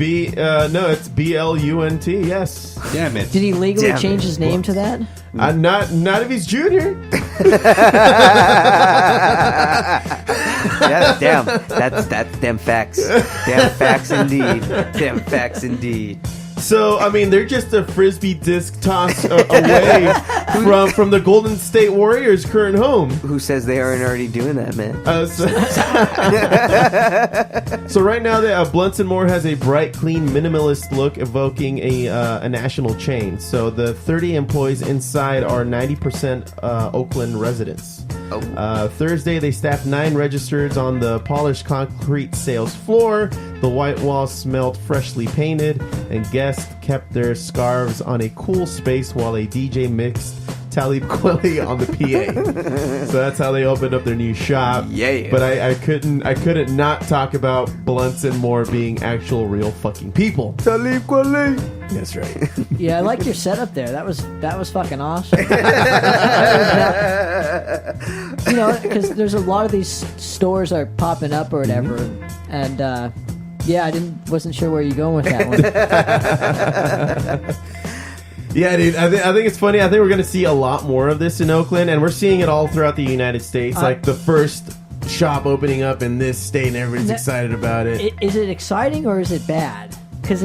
BLUNT. Yes. Damn it. Did he legally Damn change it. his name to that? Not if he's junior. yeah, damn. That's them facts. Damn facts indeed. Damn facts indeed. So I mean, they're just a frisbee disc toss away from the Golden State Warriors' current home. Who says they aren't already doing that, man? So right now, Blunts & More has a bright, clean, minimalist look, evoking a national chain. So the 30 employees inside are 90% Oakland residents. Thursday, they staffed 9 registers on the polished concrete sales floor. The white walls smelled freshly painted, and guests kept their scarves on a cool space while a DJ mixed Talib Kweli on the PA. So that's how they opened up their new shop. Yeah. But I couldn't not talk about Blunts & More being actual real fucking people. Talib Kweli. That's right. Yeah, I like your setup there. That was fucking awesome. You know, because there's a lot of these stores are popping up or whatever, and yeah, I wasn't sure where you're going with that one. Yeah, dude. I think it's funny. I think we're going to see a lot more of this in Oakland, and we're seeing it all throughout the United States. Like the first shop opening up in this state, and everybody's excited about it. Is it exciting or is it bad? Because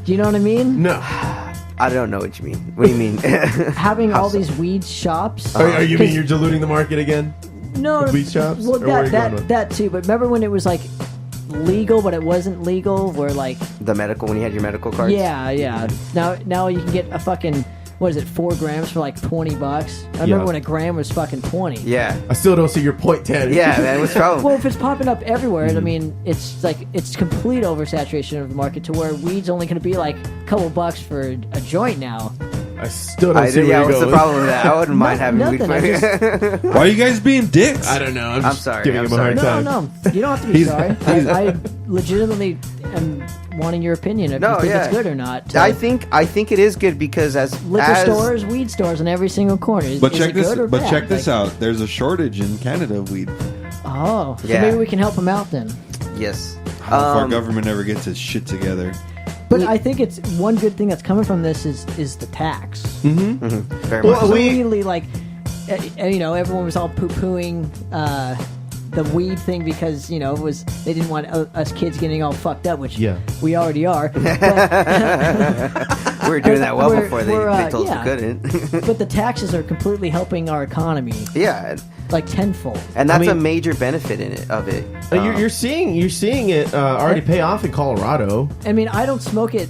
do you know what I mean? No. I don't know what you mean. What do you mean? Having all these weed shops. Are you mean 'cause- you're diluting the market again? No, Weed shops? Well, Or where are you going with- that too. But remember when it was like legal, but it wasn't legal? Where like The medical, when you had your medical cards? yeah. Now you can get a fucking, what is it, 4 grams for like $20? I remember when a gram was fucking 20. Yeah. I still don't see your point, Tanner. Yeah, man. What's the problem? Well, if it's popping up everywhere, I mean, it's like it's complete oversaturation of the market to where weed's only going to be like a couple bucks for a joint now. I still don't see where yeah, you're what's going. the problem with that? I wouldn't mind having weed. nothing, Why are you guys being dicks? I don't know. I'm just sorry, giving I'm him a hard sorry. time. No, you don't have to be sorry. I legitimately am wanting your opinion if you think it's good or not. I think it is good because as liquor stores, weed stores on every single corner. But is check it this. good or But bad? check this Like, out. There's a shortage in Canada of weed. Oh, so Yeah. maybe we can help them out then. Yes. If our government ever gets its shit together. But I think it's one good thing that's coming from this is the tax. Very Well, much. Immediately, like, you know, everyone was all poo-pooing the weed thing because, you know, it was they didn't want us kids getting all fucked up, which we already are. We were doing that well We're- before they told us we couldn't. But the taxes are completely helping our economy, Yeah. like tenfold. And that's I mean- a major benefit of it. You're seeing it already pay off in Colorado. I mean, I don't smoke it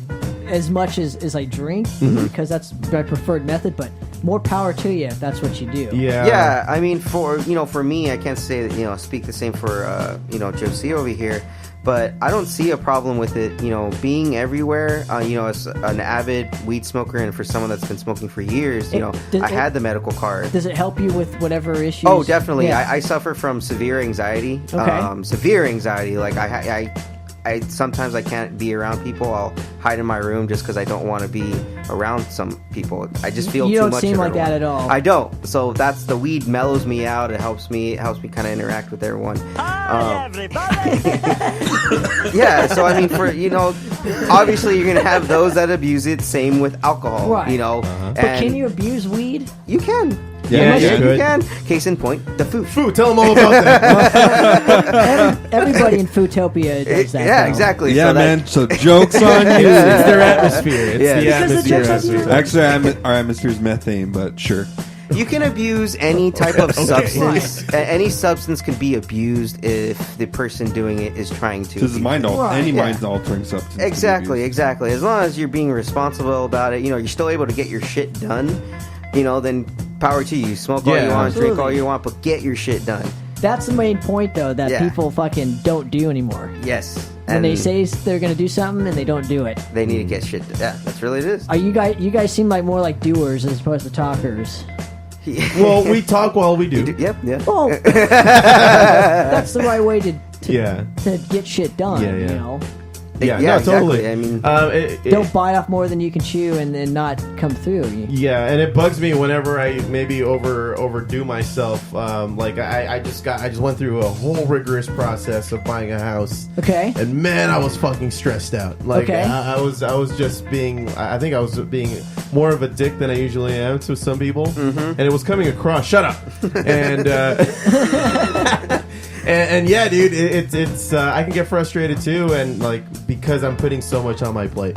as much as I drink because that's my preferred method, but more power to you if that's what you do. Yeah, I mean, for me, I can't say that, speak the same for, Josie over here, but I don't see a problem with it, being everywhere, as an avid weed smoker and for someone that's been smoking for years, I had the medical card. Does it help you with whatever issues? Oh, definitely. Yeah. I suffer from severe anxiety. Okay. Severe anxiety. Like I sometimes I can't be around people. I'll hide in my room just because I don't want to be around some people. I just feel You too don't much. seem of like that everyone. at all. I don't. So that's the weed mellows me out. It helps me kind of interact with everyone. Yeah. So I mean, obviously you're gonna have those that abuse it. Same with alcohol. Right. And But can you abuse weed? You can. Yeah, you you could. can. Case in point, the food. Foo, tell them all about that. Everybody in Footopia does that. Yeah, though. exactly. Yeah, So that- man. So joke's on you. It's their atmosphere. It's Yeah. the Because the atmosphere. joke's on you. Actually, our atmosphere is methane, but sure. You can abuse any type of substance. Any substance can be abused if the person doing it is trying to. This is any Yeah. mind-altering substance. can be Exactly, abused. exactly. As long as you're being responsible about it, you're still able to get your shit done. Then power to you. Smoke all Yeah, you want, drink all absolutely. you want, but get your shit done. That's the main point, though, that Yeah. people fucking don't do anymore. Yes. When they say they're going to do something and they don't do it. they need to get shit. Yeah, that's really it is. Are you guys seem like more like doers as opposed to talkers. Well, we talk while we do. Yep. Yeah. Well, that's the right way to get shit done, Yeah, yeah. you know? Yeah, Yeah, no, exactly. totally. I mean, Don't bite off more than you can chew and then not come through. Yeah, and it bugs me whenever I maybe overdo myself. Like I just went through a whole rigorous process of buying a house. Okay. And man, I was fucking stressed out. Like Okay. I was just being. I think I was being more of a dick than I usually am to some people, and it was coming across. Shut up. And. And yeah, dude, it's I can get frustrated too, and like because I'm putting so much on my plate,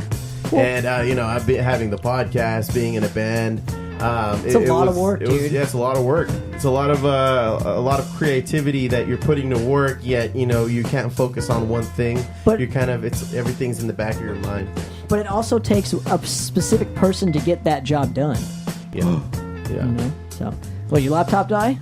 and I've been having the podcast, being in a band. It's a lot of work, dude. Yeah, it's a lot of work. It's a lot of creativity that you're putting to work. Yet you can't focus on one thing. But you're everything's in the back of your mind. But it also takes a specific person to get that job done. Yeah, yeah. You know? So, well, your laptop die?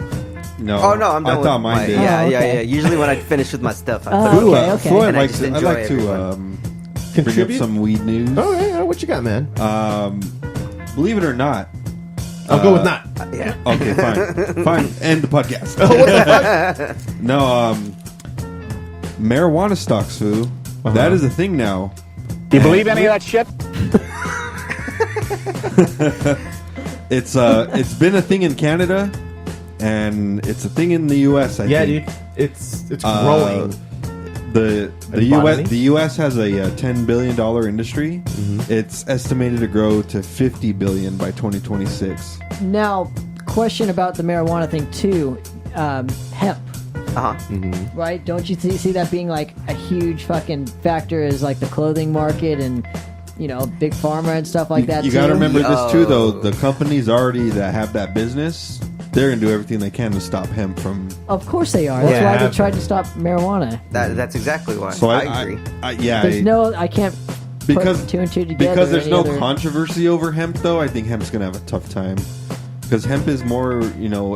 No. oh no, I'm done I thought mine did. Yeah, Oh, yeah, okay. yeah. Usually when I finish with my stuff, I Oh, put it okay, away. okay. I'd And I like just to, I'd enjoy like to everyone. bring up Contribute? some weed news. Oh yeah, what you got, man? Believe it or not. I'll go with not. Yeah. Okay, fine. End the podcast. No, marijuana stocks, Foo. That is a thing now. Do you believe any of that shit? It's been a thing in Canada, and it's a thing in the U.S. I think. Dude, it's growing. The you bought any? the U.S. has a $10 billion industry. It's estimated to grow to $50 billion by 2026. Now, question about the marijuana thing too. Hemp, right? Don't you see that being like a huge fucking factor as like the clothing market and big pharma and stuff like that? You too? got to remember this too, though. The companies already that have that business, they're gonna do everything they can to stop hemp from. Of course they are. That's Yeah. why they tried to stop marijuana. That's exactly why. So I agree. I can't because put two and two together. because there's any no other- controversy over hemp, though. I think hemp's gonna have a tough time because hemp is more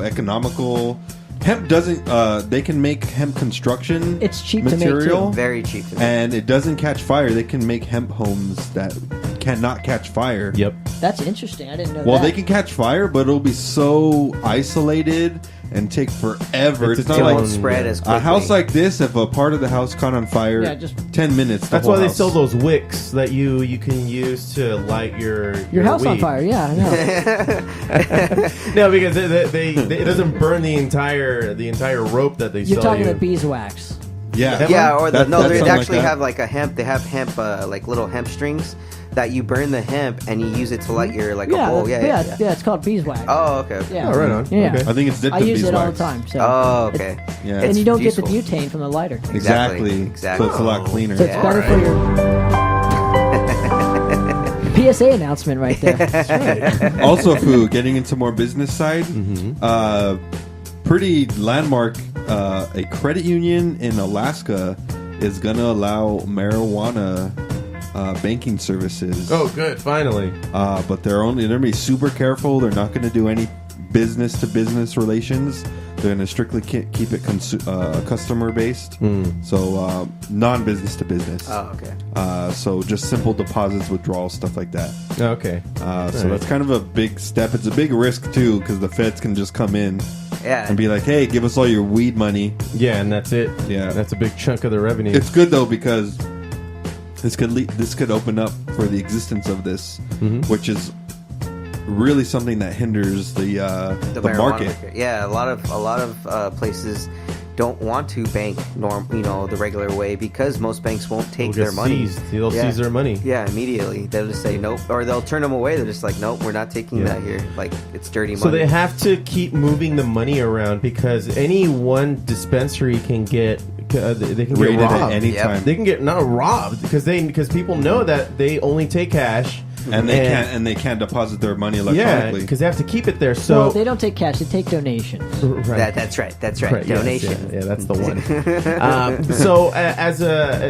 economical. Hemp doesn't. They can make hemp construction. It's cheap to make, material, too. Very cheap. To and it doesn't catch fire. They can make hemp homes that cannot catch fire. Yep. That's interesting. I didn't know Well, that. they can catch fire, but it'll be so isolated and take forever. It's It's its not it like won't spread as quickly. a house like this. If a part of the house caught on fire, Yeah, just- 10 minutes. That's why they sell those wicks that you can use to light your house on weed. fire. Yeah, I know. No, because it doesn't burn the entire rope that they You're sell talking you. the beeswax. Yeah, Yeah, or That- no, that's they something actually like that. have like a hemp. They have hemp, like little hemp strings that you burn the hemp and you use it to light your like a bowl. Yeah, it's called beeswax. Oh, okay. yeah. Oh, right on. Yeah. Okay. I think it's dipped I in use it all the beeswax. time. So Oh, okay. Yeah, and It's you don't useful. get the butane from the lighter. exactly. Exactly. So it's a lot cleaner. So it's Yeah. better for your PSA announcement right there. Also, Foo, getting into more business side, pretty landmark. A credit union in Alaska is going to allow marijuana banking services. Oh, good. Finally. But they're going to be super careful. They're not going to do any business to business relations. They're going to strictly keep it customer based. So non-business to business. Oh, okay. So just simple deposits, withdrawals, stuff like that. Okay. So that's kind of a big step. It's a big risk too, because the feds can just come in Yeah. and be like, "Hey, give us all your weed money." Yeah, and that's it. Yeah. That's a big chunk of the revenue. It's good though because this could open up for the existence of this, which is really something that hinders the marijuana market. Yeah, a lot of places don't want to bank the regular way because most banks won't take They'll their get money. seized. They'll seize their money. Yeah, immediately. They'll just say nope, or they'll turn them away. They're just like, nope, we're not taking that here. Like it's dirty money. So they have to keep moving the money around because any one dispensary can get they can Raided get at robbed. any Yep. time. They can get not robbed because people know that they only take cash and they can't deposit their money Yeah, electronically. because they have to keep it there. So Well, they don't take cash; they take donations. right. That's right. That's right. Right, yes, Donation. yeah, that's the one.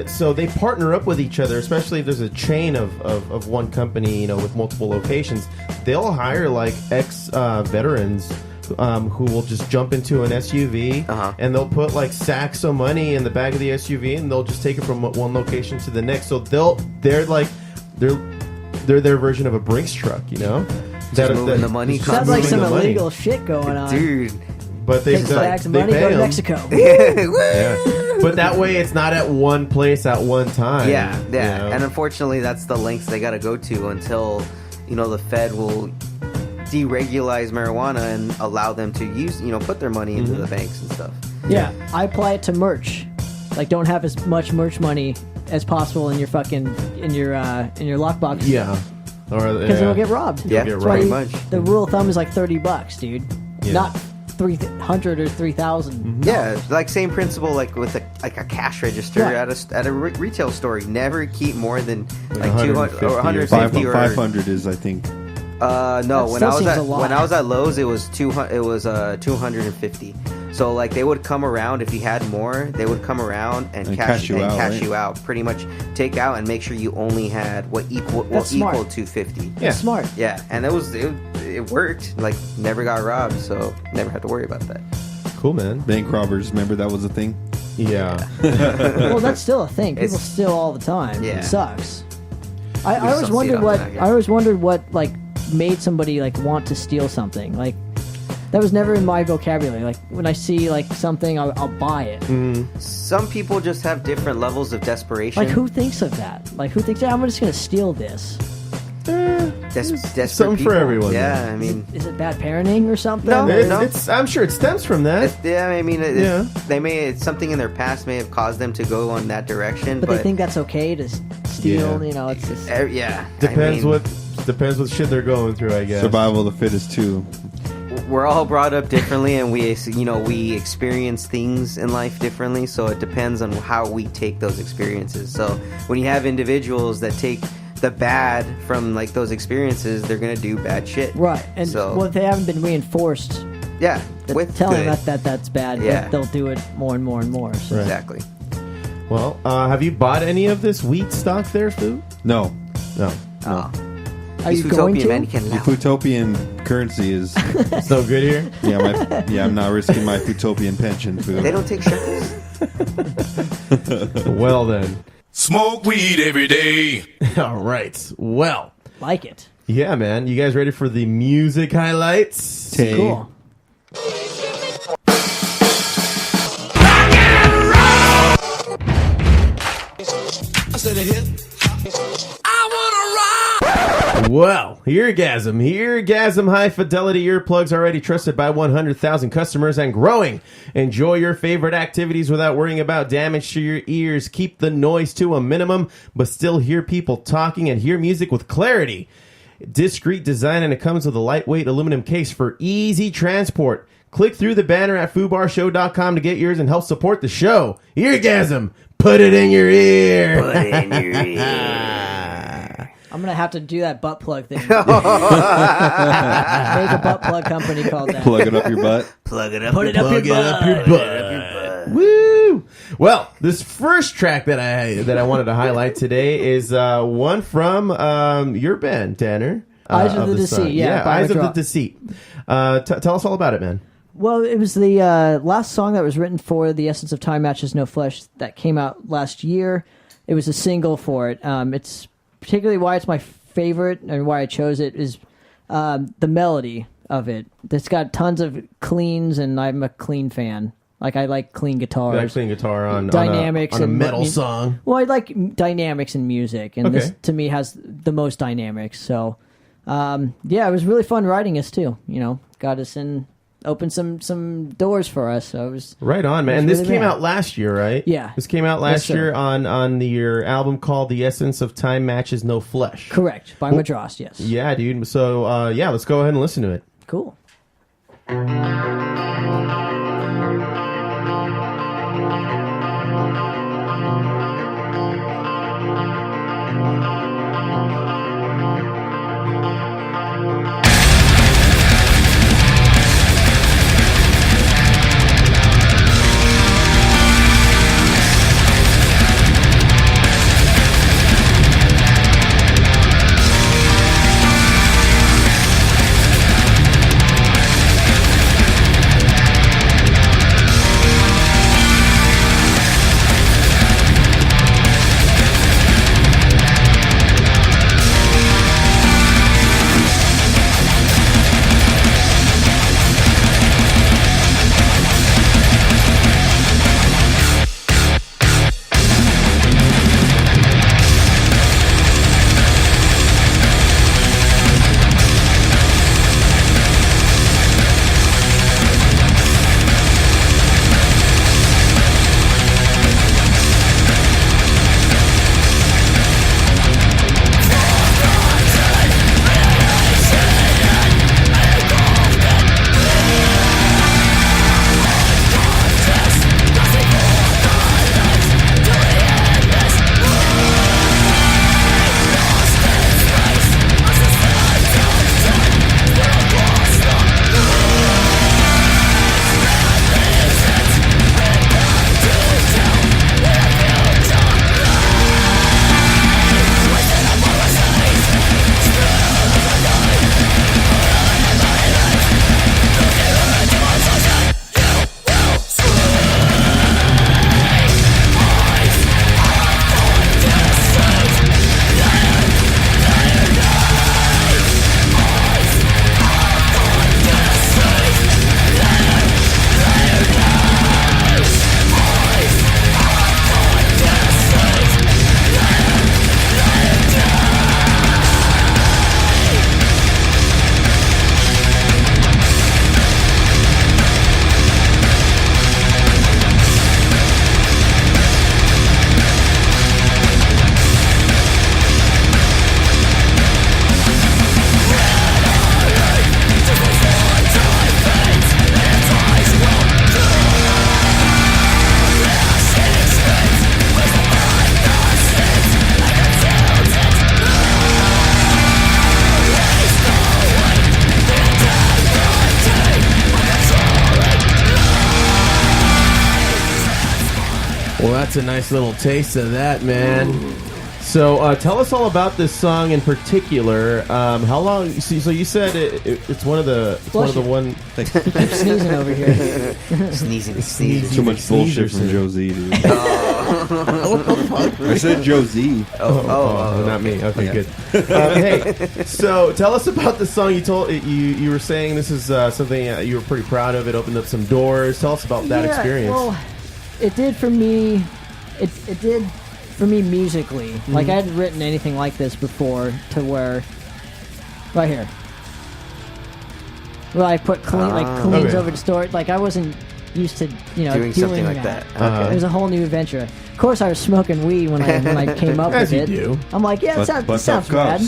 So they partner up with each other, especially if there's a chain of one company, with multiple locations. They'll hire like ex veterans who will just jump into an SUV and they'll put like sacks of money in the back of the SUV and they'll just take it from one location to the next. So they're their version of a Brinks truck, you know? Moving the money. Sounds like some illegal shit going on, dude. But they take bags of money, go to Mexico. Yeah. But that way, it's not at one place at one time. Yeah. You know? And unfortunately, that's the lengths they got to go to until the Fed will deregularize marijuana and allow them to use put their money into the banks and stuff. Yeah, I apply it to merch. Like, don't have as much merch money as possible in your lockbox. Yeah. Because it'll get robbed. Yeah, pretty much. The rule of thumb is like $30, dude. Yeah. Not 300 or 3,000. Yeah, like same principle, like with a cash register at a retail store. You never keep more than like 200 or 150 or 500 is, I think. No, when I was at Lowe's, it was 250. So like they would come around if you had more, they would come around and cash you out. Pretty much take out and make sure you only had what equal 250. Yeah, smart. Yeah, and it worked. Like never got robbed, so never had to worry about that. Cool, man. Bank robbers, remember that was a thing? Yeah. Well, that's still a thing. People steal all the time. Yeah. It sucks. I always wondered what like made somebody like want to steal something. Like that was never in my vocabulary. Like when I see like something, I'll buy it. Some people just have different levels of desperation. Like who thinks of that? Like who thinks, I'm just going to steal this? Desperate something people. for everyone. Yeah, I mean, is it bad parenting or something? No, I'm sure it stems from that. I mean, it's something in their past may have caused them to go on that direction. But they think that's okay to steal. Yeah. It's just depends what shit they're going through, I guess. Survival of the fittest too. We're all brought up differently, and we experience things in life differently. So it depends on how we take those experiences. So when you have individuals that take the bad from like those experiences, they're gonna do bad shit. Right, and if they haven't been reinforced. Yeah, with telling them that that's bad. Yeah, they'll do it more and more and more. So. Right. Exactly. Well, have you bought any of this wheat stock there, Foo? No. Are you going to? The Footopian currency is so good here. Yeah, I'm not risking my Footopian pension. Food. They don't take shekels. Well then. Smoke weed every day. All right. Well. Like it. Yeah, man. You guys ready for the music highlights? Cool. Well, Eargasm high fidelity earplugs already trusted by 100,000 customers and growing. Enjoy your favorite activities without worrying about damage to your ears. Keep the noise to a minimum, but still hear people talking and hear music with clarity. Discreet design, and it comes with a lightweight aluminum case for easy transport. Click through the banner at foobarshow.com to get yours and help support the show. Eargasm, put it in your ear. Put it in your ear. I'm going to have to do that butt plug thing. Make a butt plug company called that. Plug it up your butt. Plug it up Put it up your butt. Woo! Well, this first track that I wanted to highlight today is one from your band, Tanner. Eyes of the Deceit. Yeah, Eyes of the Deceit. Tell us all about it, man. Well, it was the last song that was written for The Essence of Time Matches No Flesh that came out last year. It was a single for it. It's particularly why it's my favorite and why I chose it is the melody of it. It's got tons of cleans, and I'm a clean fan. Like, I like clean guitars. You like clean guitar on dynamics on a and metal song. Well, I like dynamics in music, and this to me has the most dynamics. So, it was really fun writing this too. Got us in. Opened some doors for us. So it was right on, man. And this came out last year, right? Yeah, this came out last year on your album called "The Essence of Time Matches No Flesh." Correct, by Madrost. Yes. Yeah, dude. So let's go ahead and listen to it. Cool. That's a nice little taste of that, man. So tell us all about this song in particular. How long? So you said it's one of the one. Keep sneezing over here. Sneezing. Too much bullshit from Josie, dude. What the fuck? I said Josie. Oh, not me. Okay, good. Hey, so tell us about the song. You were saying this is something you were pretty proud of. It opened up some doors. Tell us about that experience. Well, it did for me. It did for me musically. Like, I hadn't written anything like this before, to where right here, where I put cleans over the story. Like, I wasn't used to doing something like that. It was a whole new adventure. Of course, I was smoking weed when I came up with it. Do. I'm like, yeah, that sounds rad.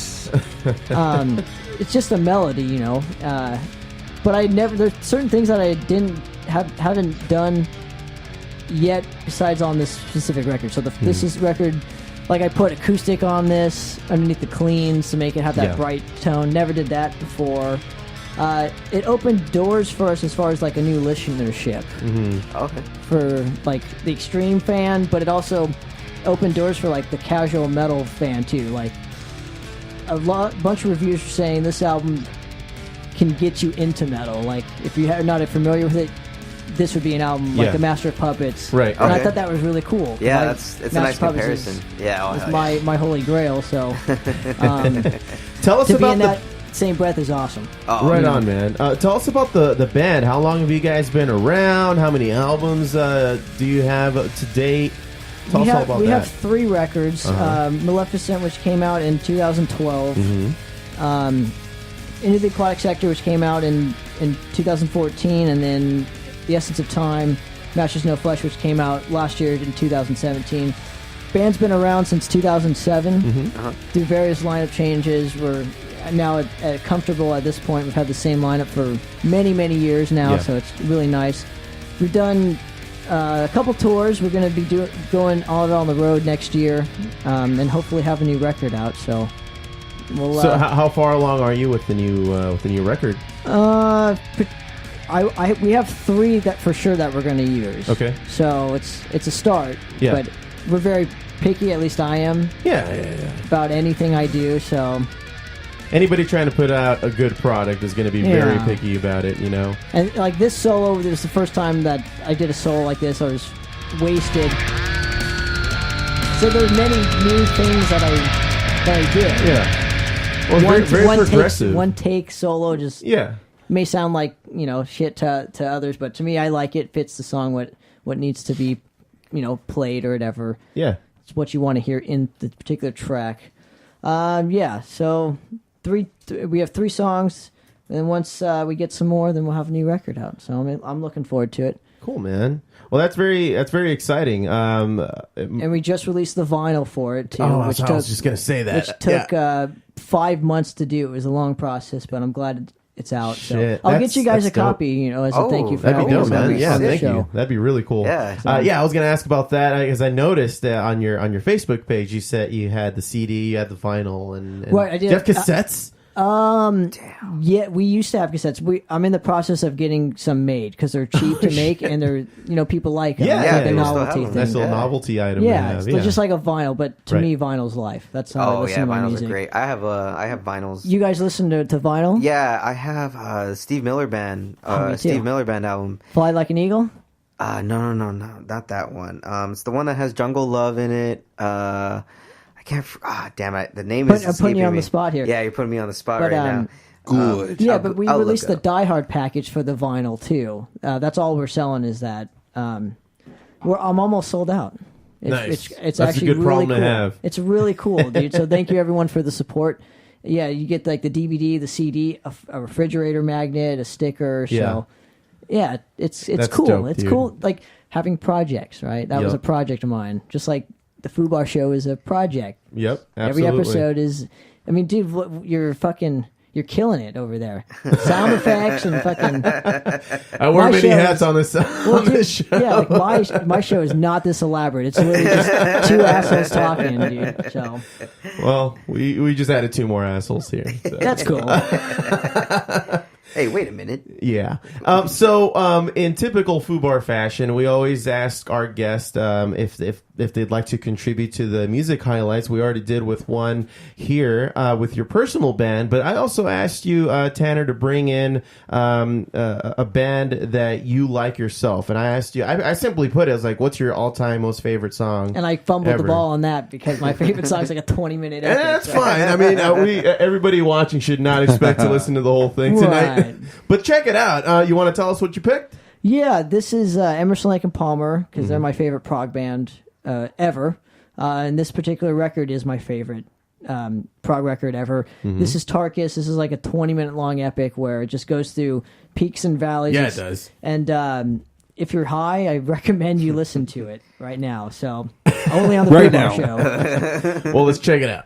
It's just a melody, but I never. There's certain things that I haven't done yet besides on this specific record. So this is record, like, I put acoustic on this underneath the cleans to make it have that bright tone. Never did that before. It opened doors for us as far as like a new listenership. Okay. For like the extreme fan, but it also opened doors for like the casual metal fan too. Like bunch of reviews were saying this album can get you into metal. Like, if you're not familiar with it, this would be an album like the Master of Puppets. Right. And I thought that was really cool. Yeah, it's a nice comparison. It's my holy grail. So tell us to be about in that same breath is awesome. Right on, man. Tell us about the band. How long have you guys been around? How many albums do you have to date? Tell us all about that. We have 3 records. Maleficent, which came out in 2012. Into the Aquatic Sector, which came out in 2014, and then The Essence of Time, Masters No Flesh, which came out last year in 2017. Band's been around since 2007 through various lineup changes. We're now comfortable at this point. We've had the same lineup for many, many years now, so it's really nice. We've done a couple tours. We're going to be going all on the road next year, and hopefully have a new record out. So, how far along are you with the new record? We have 3 that for sure that we're going to use. Okay. So it's a start. Yeah. But we're very picky. At least I am. Yeah. About anything I do. So. Anybody trying to put out a good product is going to be very picky about it, And like this solo, this is the first time that I did a solo like this. I was wasted. So there's many new things that I did. Yeah. Well, very progressive. One take solo just may sound like shit to others, but to me, I like it. Fits the song. What needs to be played or whatever. Yeah, it's what you want to hear in the particular track. So. We have 3 songs, and then once we get some more, then we'll have a new record out. So I'm looking forward to it. Cool, man. Well, that's very exciting. And we just released the vinyl for it too. I was just gonna say that. Which took 5 months to do. It was a long process, but I'm glad it's out. So I'll get you guys a copy, as a thank you for that'd be dope, man. Yeah, thank you. That'd be really cool. Yeah. I was gonna ask about that because I noticed that on your Facebook page you said you had the CD, you had the vinyl, and right, I did. Do you have cassettes? Yeah, we used to have cassettes. I'm in the process of getting some made because they're cheap to make and they're people like them. Yeah, like a novelty thing. Nice little novelty item. Yeah, it's just like a vinyl, but to me, vinyl's life. That's how I listen to my vinyls music. are great. I have vinyls. You guys listen to vinyl? Yeah, I have Steve Miller Band. Me too. Steve Miller Band album. Fly Like an Eagle? No, not that one. It's the one that has Jungle Love in it. I can't. Damn it! The name is. I'm putting you on the spot here. Yeah, you're putting me on the spot right now. Good. But we released the Die Hard package for the vinyl too. That's all we're selling is that. I'm almost sold out. Nice. It's That's actually a good really problem cool. to have. It's really cool, dude. So thank you everyone for the support. Yeah, you get like the DVD, the CD, a refrigerator magnet, a sticker. So yeah, it's cool. dope, it's dude. cool. Like having projects, right? That was a project of mine. Just like the Fubar show is a project. Yep, absolutely. Every episode is. I mean, dude, you're killing it over there. Sound effects and fucking. I wear many hats on this show. Yeah, like my show is not this elaborate. It's literally just 2 assholes talking, dude. So. Well, we just added 2 more assholes here. So. That's cool. Hey, wait a minute. Yeah. So in typical Fubar fashion, we always ask our guest if if they'd like to contribute to the music highlights. We already did with one here with your personal band, but I also asked you, Tanner, to bring in a band that you like yourself. And I asked you, I simply put it as like, what's your all-time most favorite song? And I fumbled ever? the ball on that because my favorite song is like a 20-minute epic. That's fine. I mean, everybody watching should not expect to listen to the whole thing tonight. Right. But check it out. You want to tell us what you picked? Yeah, this is Emerson, Lake and Palmer, because they're my favorite prog band ever. And this particular record is my favorite prog record ever. This is Tarkus. This is like a 20-minute long epic where it just goes through peaks and valleys. Yeah, it does. And if you're high, I recommend you listen to it right now. So only on the Right Freebar now. show. Well, let's check it out.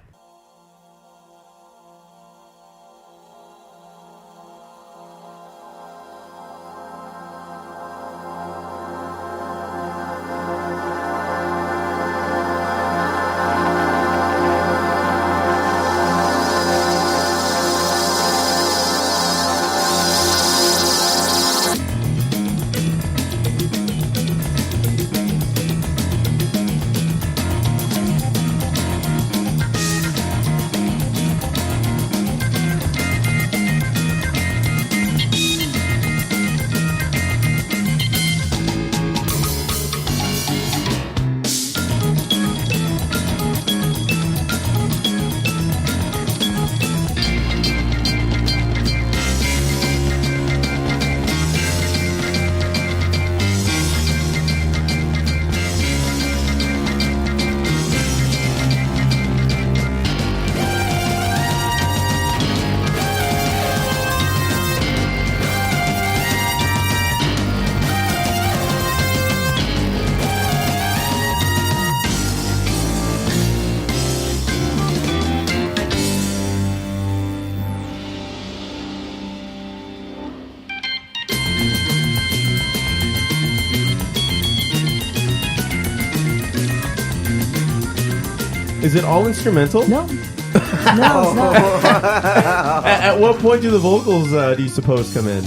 Is it all instrumental? No. No, it's not. At what point do the vocals, do you suppose, come in?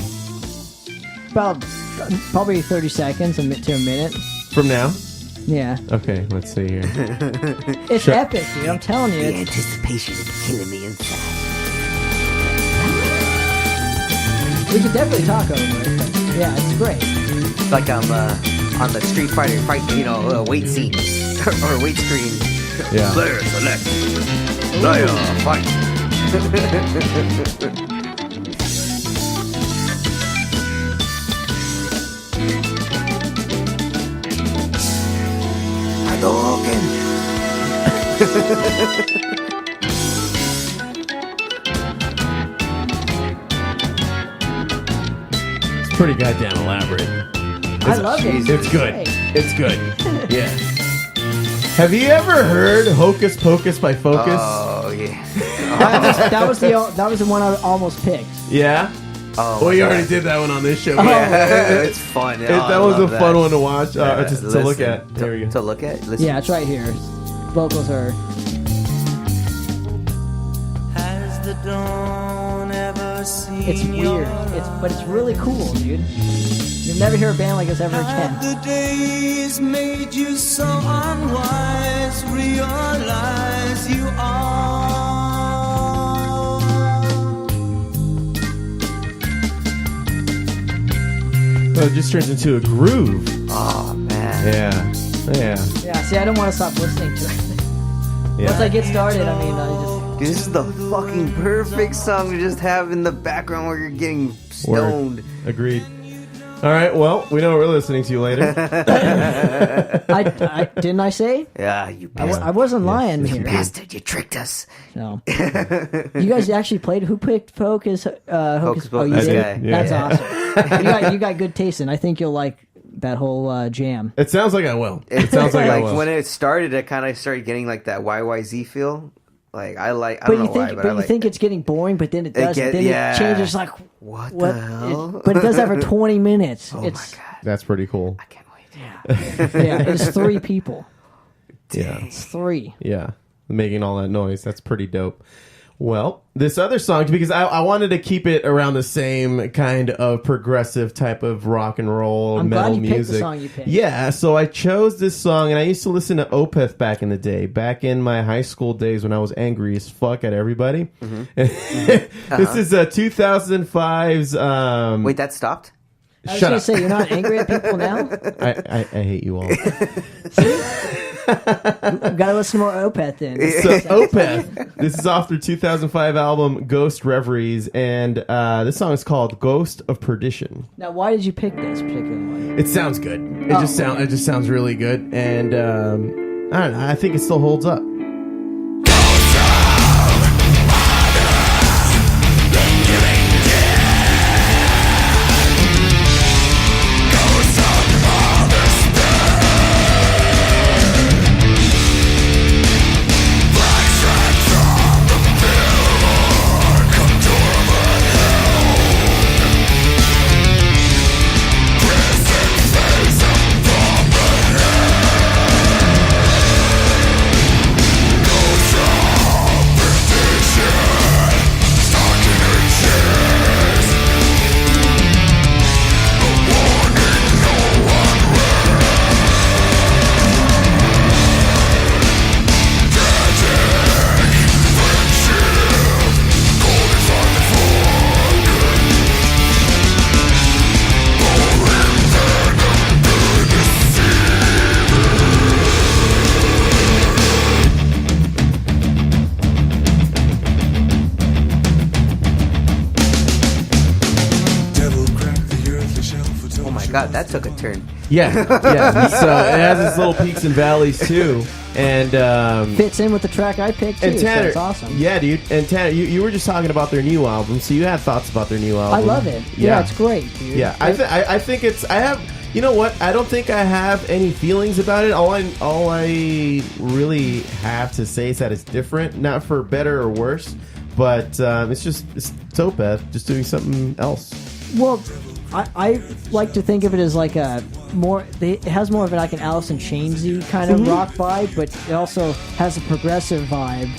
About probably 30 seconds to a minute. From now? Yeah. Okay, let's see here. It's epic, dude. I'm telling you. The anticipation is killing me inside. We could definitely talk over it. But yeah, it's great. Like I'm on the Street Fighter fight, weight scene or weight screen. Yeah. Player select. Player fight. Hadouken. It's pretty goddamn elaborate. I love it. It's good. Great. It's good. Yeah. Have you ever heard Hocus Pocus by Focus? Oh yeah. That was the one I almost picked. Yeah? Oh, Well, you my already God. did that one on this show. Yeah, it's fun. That was a fun one to watch, to look Listen, at. There we go. To look at. Listen. Yeah, it's right here. Vocals are. Has the dawn ever seen It's weird. But it's really cool, dude. You'll never hear a band like this ever again. Have the days made you so unwise? Realize you are. Oh, it just turns into a groove. Oh man. Yeah. Yeah. Yeah, see, I don't want to stop listening to it. Yeah. Once I get started, I mean, Dude, this is the fucking perfect song to just have in the background while you're getting stoned. Agreed. All right. Well, we know we're listening to you later. I didn't I say? Yeah, you bastard. I wasn't lying You here. bastard, you tricked us. So, you guys actually played. Who picked Hocus? Hocus Pocus, you this did? guy. Yeah. That's awesome. You got good taste, and I think you'll like that whole jam. It sounds like I will. It sounds like I will. when it started, it kind of started getting like that YYZ feel. Like I But don't you know think, why, but but I you like think it. it's getting boring, but then it doesn't. Then yeah. it changes. Like What what? the hell? But it does that for 20 minutes. Oh it's my god, That's pretty cool. I can't wait. yeah. It's 3 people. Yeah. It's 3. Yeah. Making all that noise. That's pretty dope. Well, this other song, because I wanted to keep it around the same kind of progressive type of rock and roll I'm metal glad you music. picked the song you picked. Yeah, so I chose this song, and I used to listen to Opeth back in the day, back in my high school days when I was angry as fuck at everybody. This is 2005's... Wait, that stopped? I was Shut going up. to say, you're not angry at people now? I hate you all. We've got to listen to more Opeth then. So Opeth, this is off their 2005 album Ghost Reveries, and this song is called Ghost of Perdition. Now, why did you pick this particular one? It sounds good. It just sounds really good, and I don't know. I think it still holds up. God, that took a turn. Yeah. It has its little peaks and valleys too, and fits in with the track I picked too. and Tanner, so it's awesome. Yeah, dude. And Tanner, you were just talking about their new album, so you had thoughts about their new album. I love it. Yeah, it's great, dude. Yeah, I think it's. I have. You know what? I don't think I have any feelings about it. All I really have to say is that it's different, not for better or worse, but it's Opeth just doing something else. Well, I like to think of it as like a more. It has more of like an Alice in Chainsy kind of rock vibe, but it also has a progressive vibe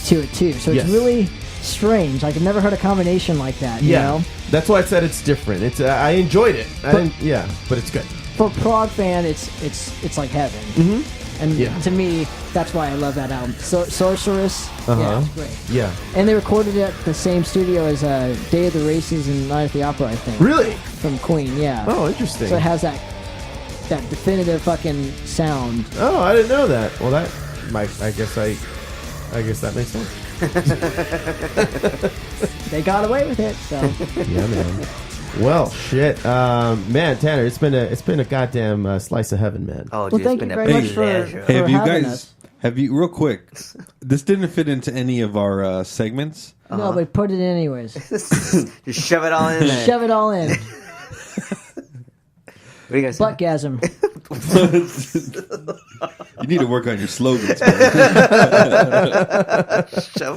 to it too. So it's really strange. Like I've never heard a combination like that. You know? That's why I said it's different. It's I enjoyed it. But it's good. For a prog fan, it's like heaven. Mm-hmm. And to me, that's why I love that album. Sorceress, yeah, it's great. Yeah. And they recorded it at the same studio as Day of the Races and Night at the Opera, I think. Really? From Queen, yeah. Oh, interesting. So it has that definitive fucking sound. Oh, I didn't know that. Well, I guess that makes sense. They got away with it, so. Yeah, man. Well, shit, man, Tanner, it's been a goddamn slice of heaven, man. Oh, dude, well, thank you very much for have you having guys? us. Have you real quick? This didn't fit into any of our segments. No, but put it in anyways. Just shove it all in there. Shove it all in. What do you guys say? Buttgasm. You need to work on your slogans. Shove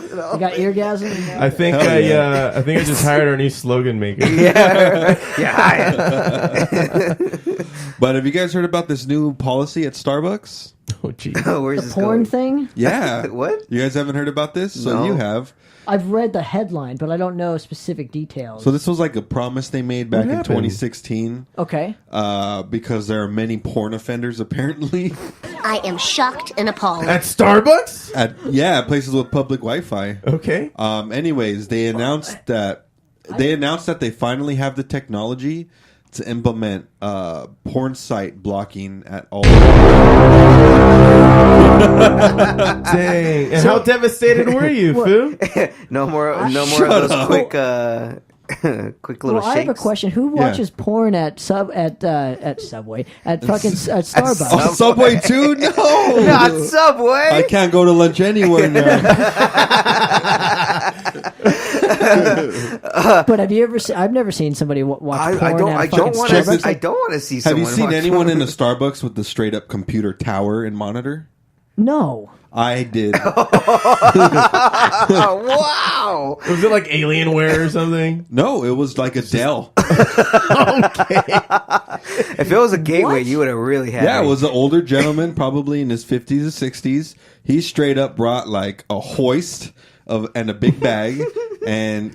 it all. You got eargasm? I think I just hired our new slogan maker. But have you guys heard about this new policy at Starbucks? Oh, geez. Where's The this porn going? thing? Yeah. What? You guys haven't heard about this? So No. you have. I've read the headline, but I don't know specific details. So this was like a promise they made back in happened? 2016. Okay. Because there are many porn offenders apparently. I am shocked and appalled. At Starbucks? At places with public Wi-Fi. Okay. Anyways, they announced that they finally have the technology to implement porn site blocking at all. Dang. And how devastated were you, Foo? No more of those quick little Well, I shakes. have a question. Who watches porn at Subway at Starbucks? Oh, Subway too? No, Not Subway. I can't go to lunch anywhere now. But have you ever seen? I've never seen somebody watch porn I at don't a want fucking to. Starbucks. I don't want to see. Have Someone you seen watch anyone porn. in a Starbucks with the straight up computer tower and monitor? No. I did. Oh, wow! Was it like Alienware or something? No, it was like a Dell. If it was a gateway, you would have really had. Yeah, me. it was an older gentleman, probably in his 50s or 60s. He straight up brought like a hoist, and a big bag, and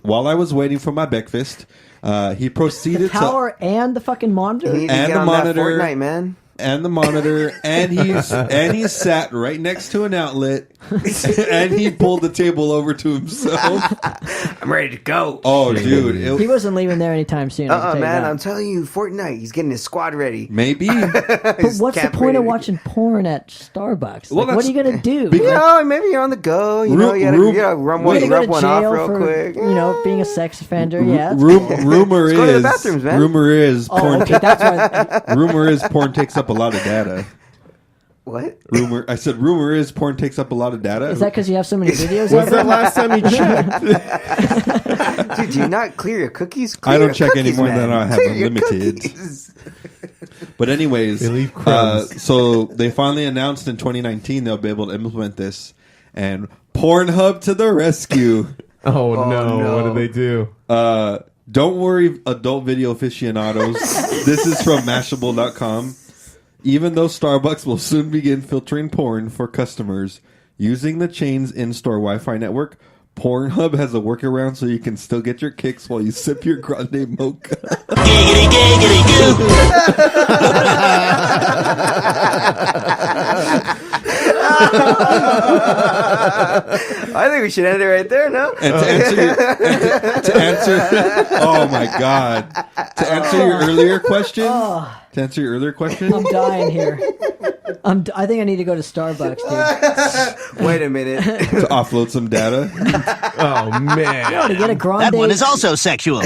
while I was waiting for my breakfast, he proceeded Power and the fucking monitor. You need to And get the on monitor. that Fortnite, man. and the monitor, and he sat right next to an outlet, and he pulled the table over to himself. I'm ready to go. Oh, dude, he wasn't leaving there anytime soon. Man, I'm telling you, Fortnite. He's getting his squad ready. maybe. But what's the point of watching porn at Starbucks? Like, what are you gonna do? You know, maybe you're on the go. You know, you gotta rub one off real quick. You know, being a sex offender. Yeah. Rumor go to the is. bathrooms, man. Rumor is. Porn. Okay, that's why. Rumor is porn takes up a lot of data. What? I said rumor is porn takes up a lot of data. Is that because you have so many videos? When's the last time you checked? Dude, do you not clear your cookies? Clear I don't your check cookies, anymore man. than I have Clear your unlimited. cookies. But anyways, They leave crumbs. so they finally announced in 2019 they'll be able to implement this, and Pornhub to the rescue. Oh, no. What did they do? Don't worry, adult video aficionados. This is from Mashable.com. Even though Starbucks will soon begin filtering porn for customers using the chain's in-store Wi-Fi network, Pornhub has a workaround so you can still get your kicks while you sip your grande mocha. Giggity, giggity, goo. I think we should end it right there, no? And to answer, oh my god, to answer your earlier question, I'm dying here. I think I need to go to Starbucks, dude. Wait a minute. to offload some data. Oh, man. To get a grande. That one is also sexual.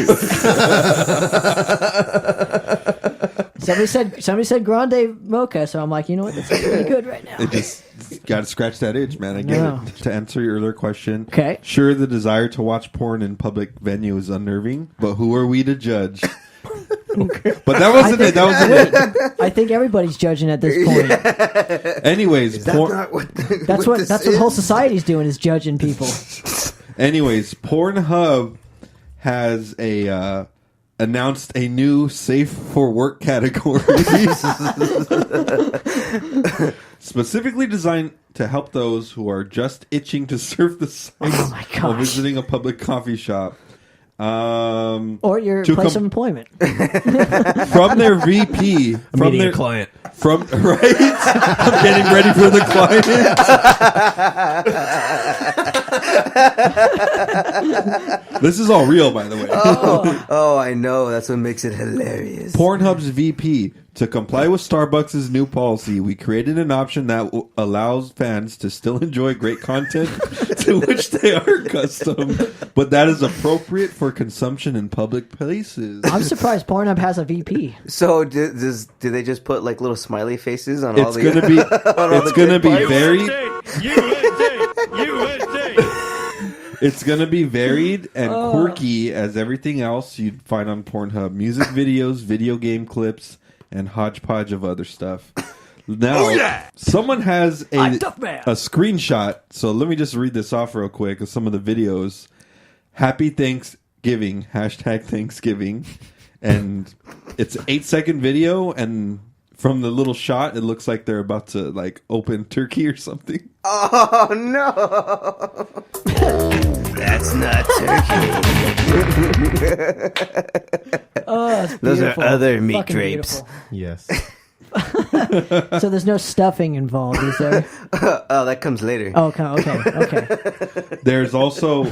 Somebody said grande mocha, so I'm like, you know what? That's pretty good right now. It just got to scratch that itch, man. I get it. To answer your earlier question, Okay. Sure, the desire to watch porn in public venue is unnerving, but who are we to judge? But that wasn't it. That wasn't it. I think everybody's judging at this point. Anyways, That's That's what whole society's doing is judging people. Anyways, Pornhub has announced a new safe for work category. Specifically designed to help those who are just itching to surf the sites while visiting a public coffee shop. Or your place of employment. From their VP. From their client. Right? I'm getting ready for the client. This is all real, by the way. Oh, I know. That's what makes it hilarious. Pornhub's VP. To comply with Starbucks' new policy, we created an option that allows fans to still enjoy great content to which they are accustomed, but that is appropriate for consumption in public places. I'm surprised Pornhub has a VP. So do they just put like little smiley faces on all the? It's gonna be varied. It's gonna be varied and quirky as everything else you'd find on Pornhub: music videos, video game clips, and hodgepodge of other stuff. Now, someone has a screenshot, so let me just read this off real quick of some of the videos. Happy Thanksgiving, #Thanksgiving. And it's an 8-second video, and from the little shot, it looks like they're about to like open turkey or something. Oh, no. That's not turkey. Those are other meat Fucking drapes. beautiful. Yes. So there's no stuffing involved, is there? Oh, that comes later. Oh, okay. There's also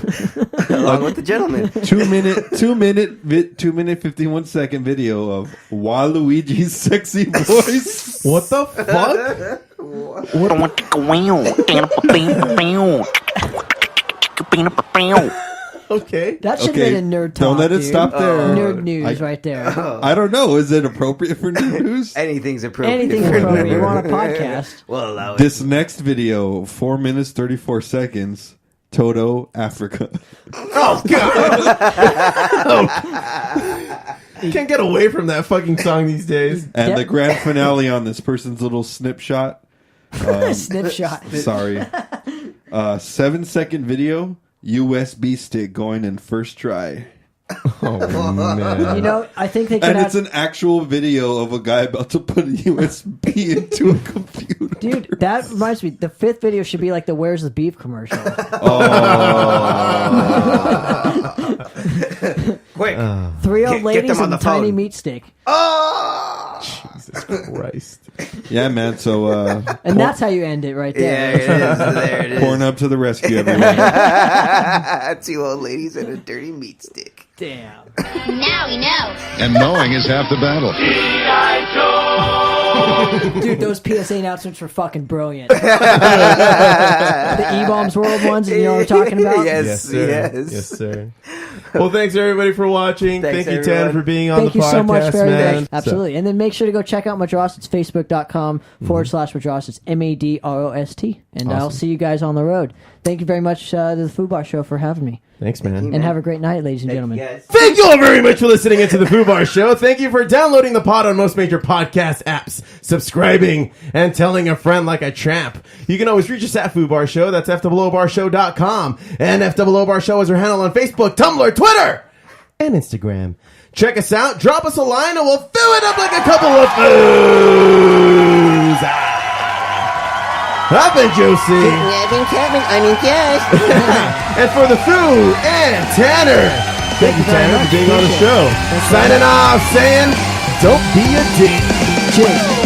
Along with the gentleman. 2 minute 51-second video of Waluigi's sexy voice. What the fuck? Okay. That should have been a nerd talk. Don't let it dude. stop there. Nerd news right there. I don't know. Is it appropriate for nerd news? Anything's appropriate. Anything's for appropriate. nerd. We're on a podcast. We'll allow it. This next video, 4 minutes 34 seconds. Toto, Africa. Oh, God. You can't get away from that fucking song these days. And the grand finale on this person's little snapshot. Snapshot. Sorry. 7-second video. USB stick going in first try. Oh, man. You know, I think they could And have... it's an actual video of a guy about to put a USB into a computer. Dude, that reminds me. The 5th video should be like the Where's the Beef commercial. Quick. 3 old Get ladies them on and the a tiny phone. meat stick. Jesus Christ. Yeah, man. So, And that's how you end it right Yeah, there. it is. There it is. Pornhub to the rescue, everyone. 2 old ladies and a dirty meat stick. Damn. Now we know. And knowing is half the battle. Dude, those PSA announcements were fucking brilliant. The E-Bombs World ones, you know what I'm talking about? Yes, sir. yes. Yes, sir. Well, thanks everybody for watching. Thanks, Thank you, Tanner, everyone. for being on Thank the you podcast, so much very man. much. Absolutely. And then make sure to go check out Madrost. It's facebook.com/Madrost. It's MADROST. And I'll see you guys on the road. Thank you very much to the Food Bar Show for having me. Thanks, man. And have a great night, ladies and gentlemen. Thank you all very much for listening into the Foo Bar Show. Thank you for downloading the pod on most major podcast apps, subscribing, and telling a friend like a champ. You can always reach us at Foo Bar Show. That's FOOBarshow.com. And FOOBar Show is our handle on Facebook, Tumblr, Twitter, and Instagram. Check us out. Drop us a line, and we'll fill it up like a couple of foos. I've been Josie. I've been Kevin. yes. And for the Foo and Tanner. Thank you, Tanner, for being on the show. Signing off, saying, don't be a dick. Cheers.